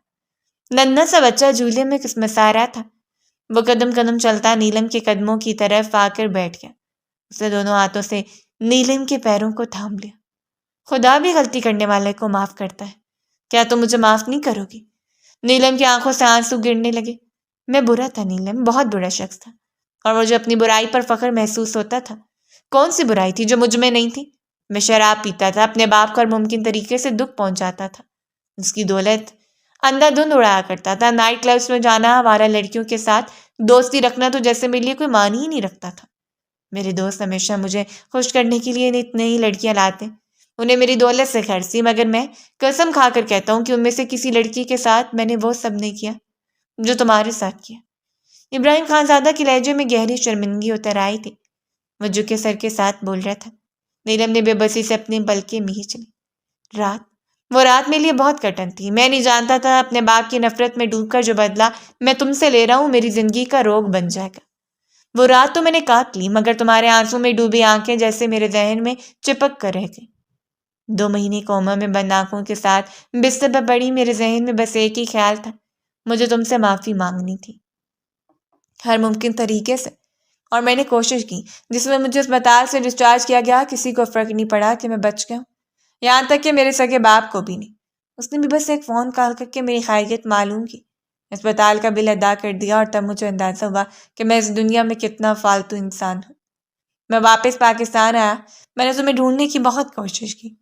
A: ننھا سا بچہ جھولے میں کسمسا رہا تھا. وہ قدم قدم چلتا نیلم کے قدموں کی طرف آ کر بیٹھ گیا. اس نے دونوں ہاتھوں سے نیلم کے پیروں کو تھام لیا. خدا بھی غلطی کرنے والے کو معاف کرتا ہے. کیا تم مجھے معاف نہیں کرو گی؟ نیلم کی آنکھوں سے آنسو گرنے لگے. میں برا تھا نیلم, بہت برا شخص تھا اور مجھے اپنی برائی پر فخر محسوس ہوتا تھا. کون سی برائی تھی جو مجھ میں نہیں تھی؟ میں شراب پیتا تھا, اپنے باپ کو ہر ممکن طریقے سے دکھ پہنچاتا تھا. اس کی دولت اندھا دھند اڑایا کرتا تھا. نائٹ کلبس میں جانا, آوارہ لڑکیوں کے ساتھ دوستی رکھنا تو جیسے میرے لیے کوئی معنی ہی نہیں رکھتا تھا. میرے دوست ہمیشہ مجھے خوش کرنے کے لیے نئی لڑکیاں لاتے. انہیں میری دولت سے خرچ تھی, مگر میں قسم کھا کر کہتا ہوں کہ ان میں سے کسی لڑکی کے ساتھ میں نے وہ سب نہیں کیا جو تمہارے ساتھ کیا. ابراہیم خانزادہ کے لہجے میں گہری شرمندگی اتر آئی تھی. وہ جھکے سر کے ساتھ بول رہا تھا. نیلم نے بے بسی سے اپنی پلکیں مینچ لی. وہ رات میرے لیے بہت کٹن تھی. میں نہیں جانتا تھا اپنے باپ کی نفرت میں ڈوب کر جو بدلہ میں تم سے لے رہا ہوں میری زندگی کا روگ بن جائے گا. وہ رات تو میں نے کاٹ لی, مگر تمہارے آنسوں میں ڈوبی آنکھیں جیسے میرے ذہن میں چپک کر رہ گئی. 2 مہینے کوما میں بند آنکھوں کے ساتھ بستر پر پڑی میرے ذہن میں بس ایک ہی خیال تھا, مجھے تم سے معافی مانگنی تھی ہر ممکن طریقے سے. اور میں نے کوشش کی. جس میں مجھے اسپتال سے ڈسچارج کیا گیا کسی کو فرق نہیں پڑا کہ میں بچ گیا ہوں, یہاں تک کہ میرے سگے باپ کو بھی نہیں. اس نے بھی بس ایک فون کال کر کے میری خیریت معلوم کی, اسپتال کا بل ادا کر دیا اور تب مجھے اندازہ ہوا کہ میں اس دنیا میں کتنا فالتو انسان ہوں. میں واپس پاکستان آیا. میں نے تمہیں ڈھونڈنے کی بہت کوشش کی.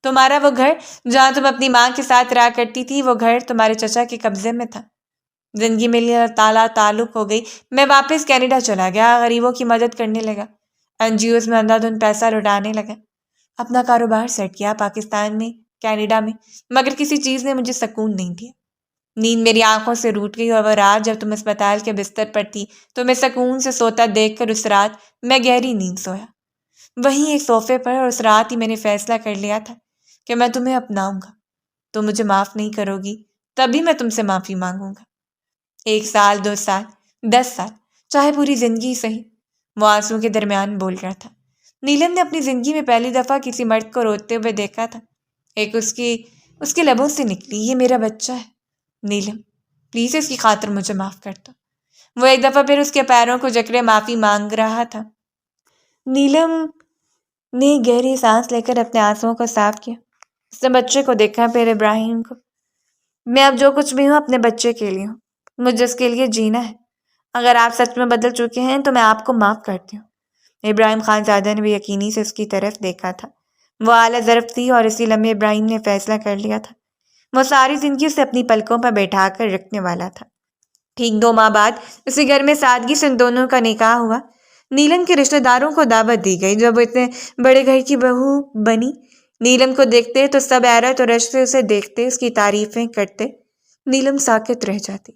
A: تمہارا وہ گھر جہاں تم اپنی ماں کے ساتھ رہا کرتی تھی وہ گھر تمہارے چچا کے قبضے میں تھا. زندگی میں اللہ تعالیٰ تعلق ہو گئی. میں واپس کینیڈا چلا گیا, غریبوں کی مدد کرنے لگا, NGOs میں اندھا دھند پیسہ لٹانے لگا, اپنا کاروبار سیٹ کیا پاکستان میں کینیڈا میں. مگر کسی چیز نے مجھے سکون نہیں دیا. نیند میری آنکھوں سے روٹ گئی اور وہ رات جب تم اسپتال کے بستر پر تھی تو میں سکون سے سوتا دیکھ کر اس رات میں گہری نیند سویا. وہیں ایک صوفے پر, اور اس رات ہی میں نے فیصلہ کر لیا تھا کہ میں تمہیں اپناؤں گا. تم مجھے معاف نہیں کرو گی تبھی میں تم سے معافی مانگوں گا. 1 سال 2 سال 10 سال, چاہے پوری زندگی سہی. وہ آنسو کے درمیان بول رہا تھا. نیلم نے اپنی زندگی میں پہلی دفعہ کسی مرد کو روتے ہوئے دیکھا تھا. ایک اس کے لبوں سے نکلی, یہ میرا بچہ ہے. نیلم پلیز اس کی خاطر مجھے معاف کر دو. وہ ایک دفعہ پھر اس کے پیروں کو جکڑے معافی مانگ رہا تھا. نیلم نے گہری سانس لے کر اپنے آنسوؤں کو صاف کیا. اس نے بچے کو دیکھا, پھر ابراہیم کو. میں اب جو کچھ بھی ہوں اپنے بچے کے لیے ہوں. مجھے اس کے لیے جینا ہے. اگر آپ سچ میں بدل چکے ہیں تو میں آپ کو معاف کرتی ہوں. ابراہیم خانزادہ نے بھی یقینی سے اس کی طرف دیکھا تھا. وہ اعلیٰ ظرف تھی اور اسی لمحے ابراہیم نے فیصلہ کر لیا تھا. وہ ساری زندگی اسے اپنی پلکوں پر بیٹھا کر رکھنے والا تھا. ٹھیک 2 ماہ بعد اسی گھر میں سادگی سے ان دونوں کا نکاح ہوا. نیلم کے رشتہ داروں کو دعوت دی گئی. جب وہ اتنے بڑے گھر کی بہو بنی, نیلم کو دیکھتے تو سب حیرت اور رشک سے اسے دیکھتے, اس کی تعریفیں کرتے. نیلم ساکت رہ جاتی.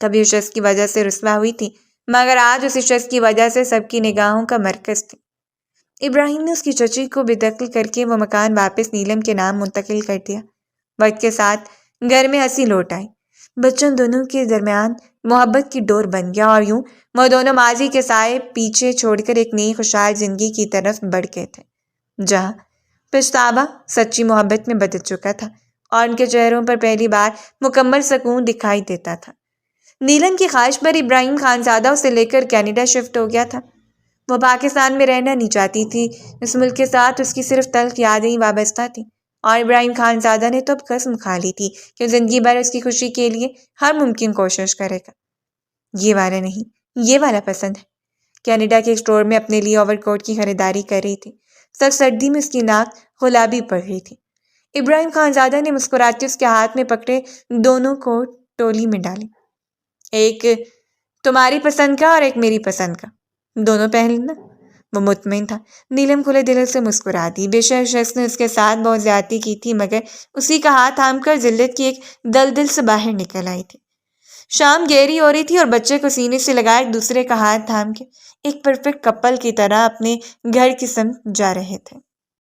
A: کبھی اس شخص کی وجہ سے رسوا ہوئی تھی، مگر آج اسی شخص کی وجہ سے سب کی نگاہوں کا مرکز تھی۔ ابراہیم نے اس کی چچی کو بے دخل کر کے وہ مکان واپس نیلم کے نام منتقل کر دیا۔ وقت کے ساتھ گھر میں ہنسی لوٹ آئی۔ بچوں دونوں کے درمیان محبت کی ڈور بن گیا اور یوں وہ دونوں ماضی کے سائے پیچھے چھوڑ کر ایک نئی خوشحال زندگی کی طرف بڑھ گئے تھے، جہاں پچھتاوا سچی محبت میں بدل چکا تھا اور ان کے چہروں پر پہلی بار مکمل سکون دکھائی دیتا تھا۔ نیلم کی خواہش پر ابراہیم خانزادہ اسے لے کر کینیڈا شفٹ ہو گیا تھا۔ وہ پاکستان میں رہنا نہیں چاہتی تھی، اس ملک کے ساتھ اس کی صرف تلخ یادیں ہی وابستہ تھیں، اور ابراہیم خانزادہ نے تو اب قسم کھا لی تھی کہ زندگی بھر اس کی خوشی کے لیے ہر ممکن کوشش کرے گا۔ یہ والا نہیں، یہ والا پسند ہے۔ کینیڈا کے ایک اسٹور میں اپنے لیے اوور کوٹ کی خریداری کر رہی تھی۔ سخت سردی میں اس کی ناک گلابی پڑ رہی تھی۔ ابراہیم خانزادہ نے مسکراتے اس کے ہاتھ میں پکڑے دونوں کو ٹولی میں ڈالے، ایک تمہاری پسند کا اور ایک میری پسند کا، دونوں پہن لینا۔ وہ مطمئن تھا۔ نیلم کھلے دل سے مسکرا دی۔ بے شک شخص نے اس کے ساتھ بہت زیادتی کی تھی، مگر اسی کا ہاتھ تھام کر ذلت کی ایک دلدل سے باہر نکل آئی تھی۔ شام گہری ہو رہی تھی اور بچے کو سینے سے لگائے ایک دوسرے کا ہاتھ تھام کے ایک پرفیکٹ کپل کی طرح اپنے گھر کی سمت جا رہے تھے۔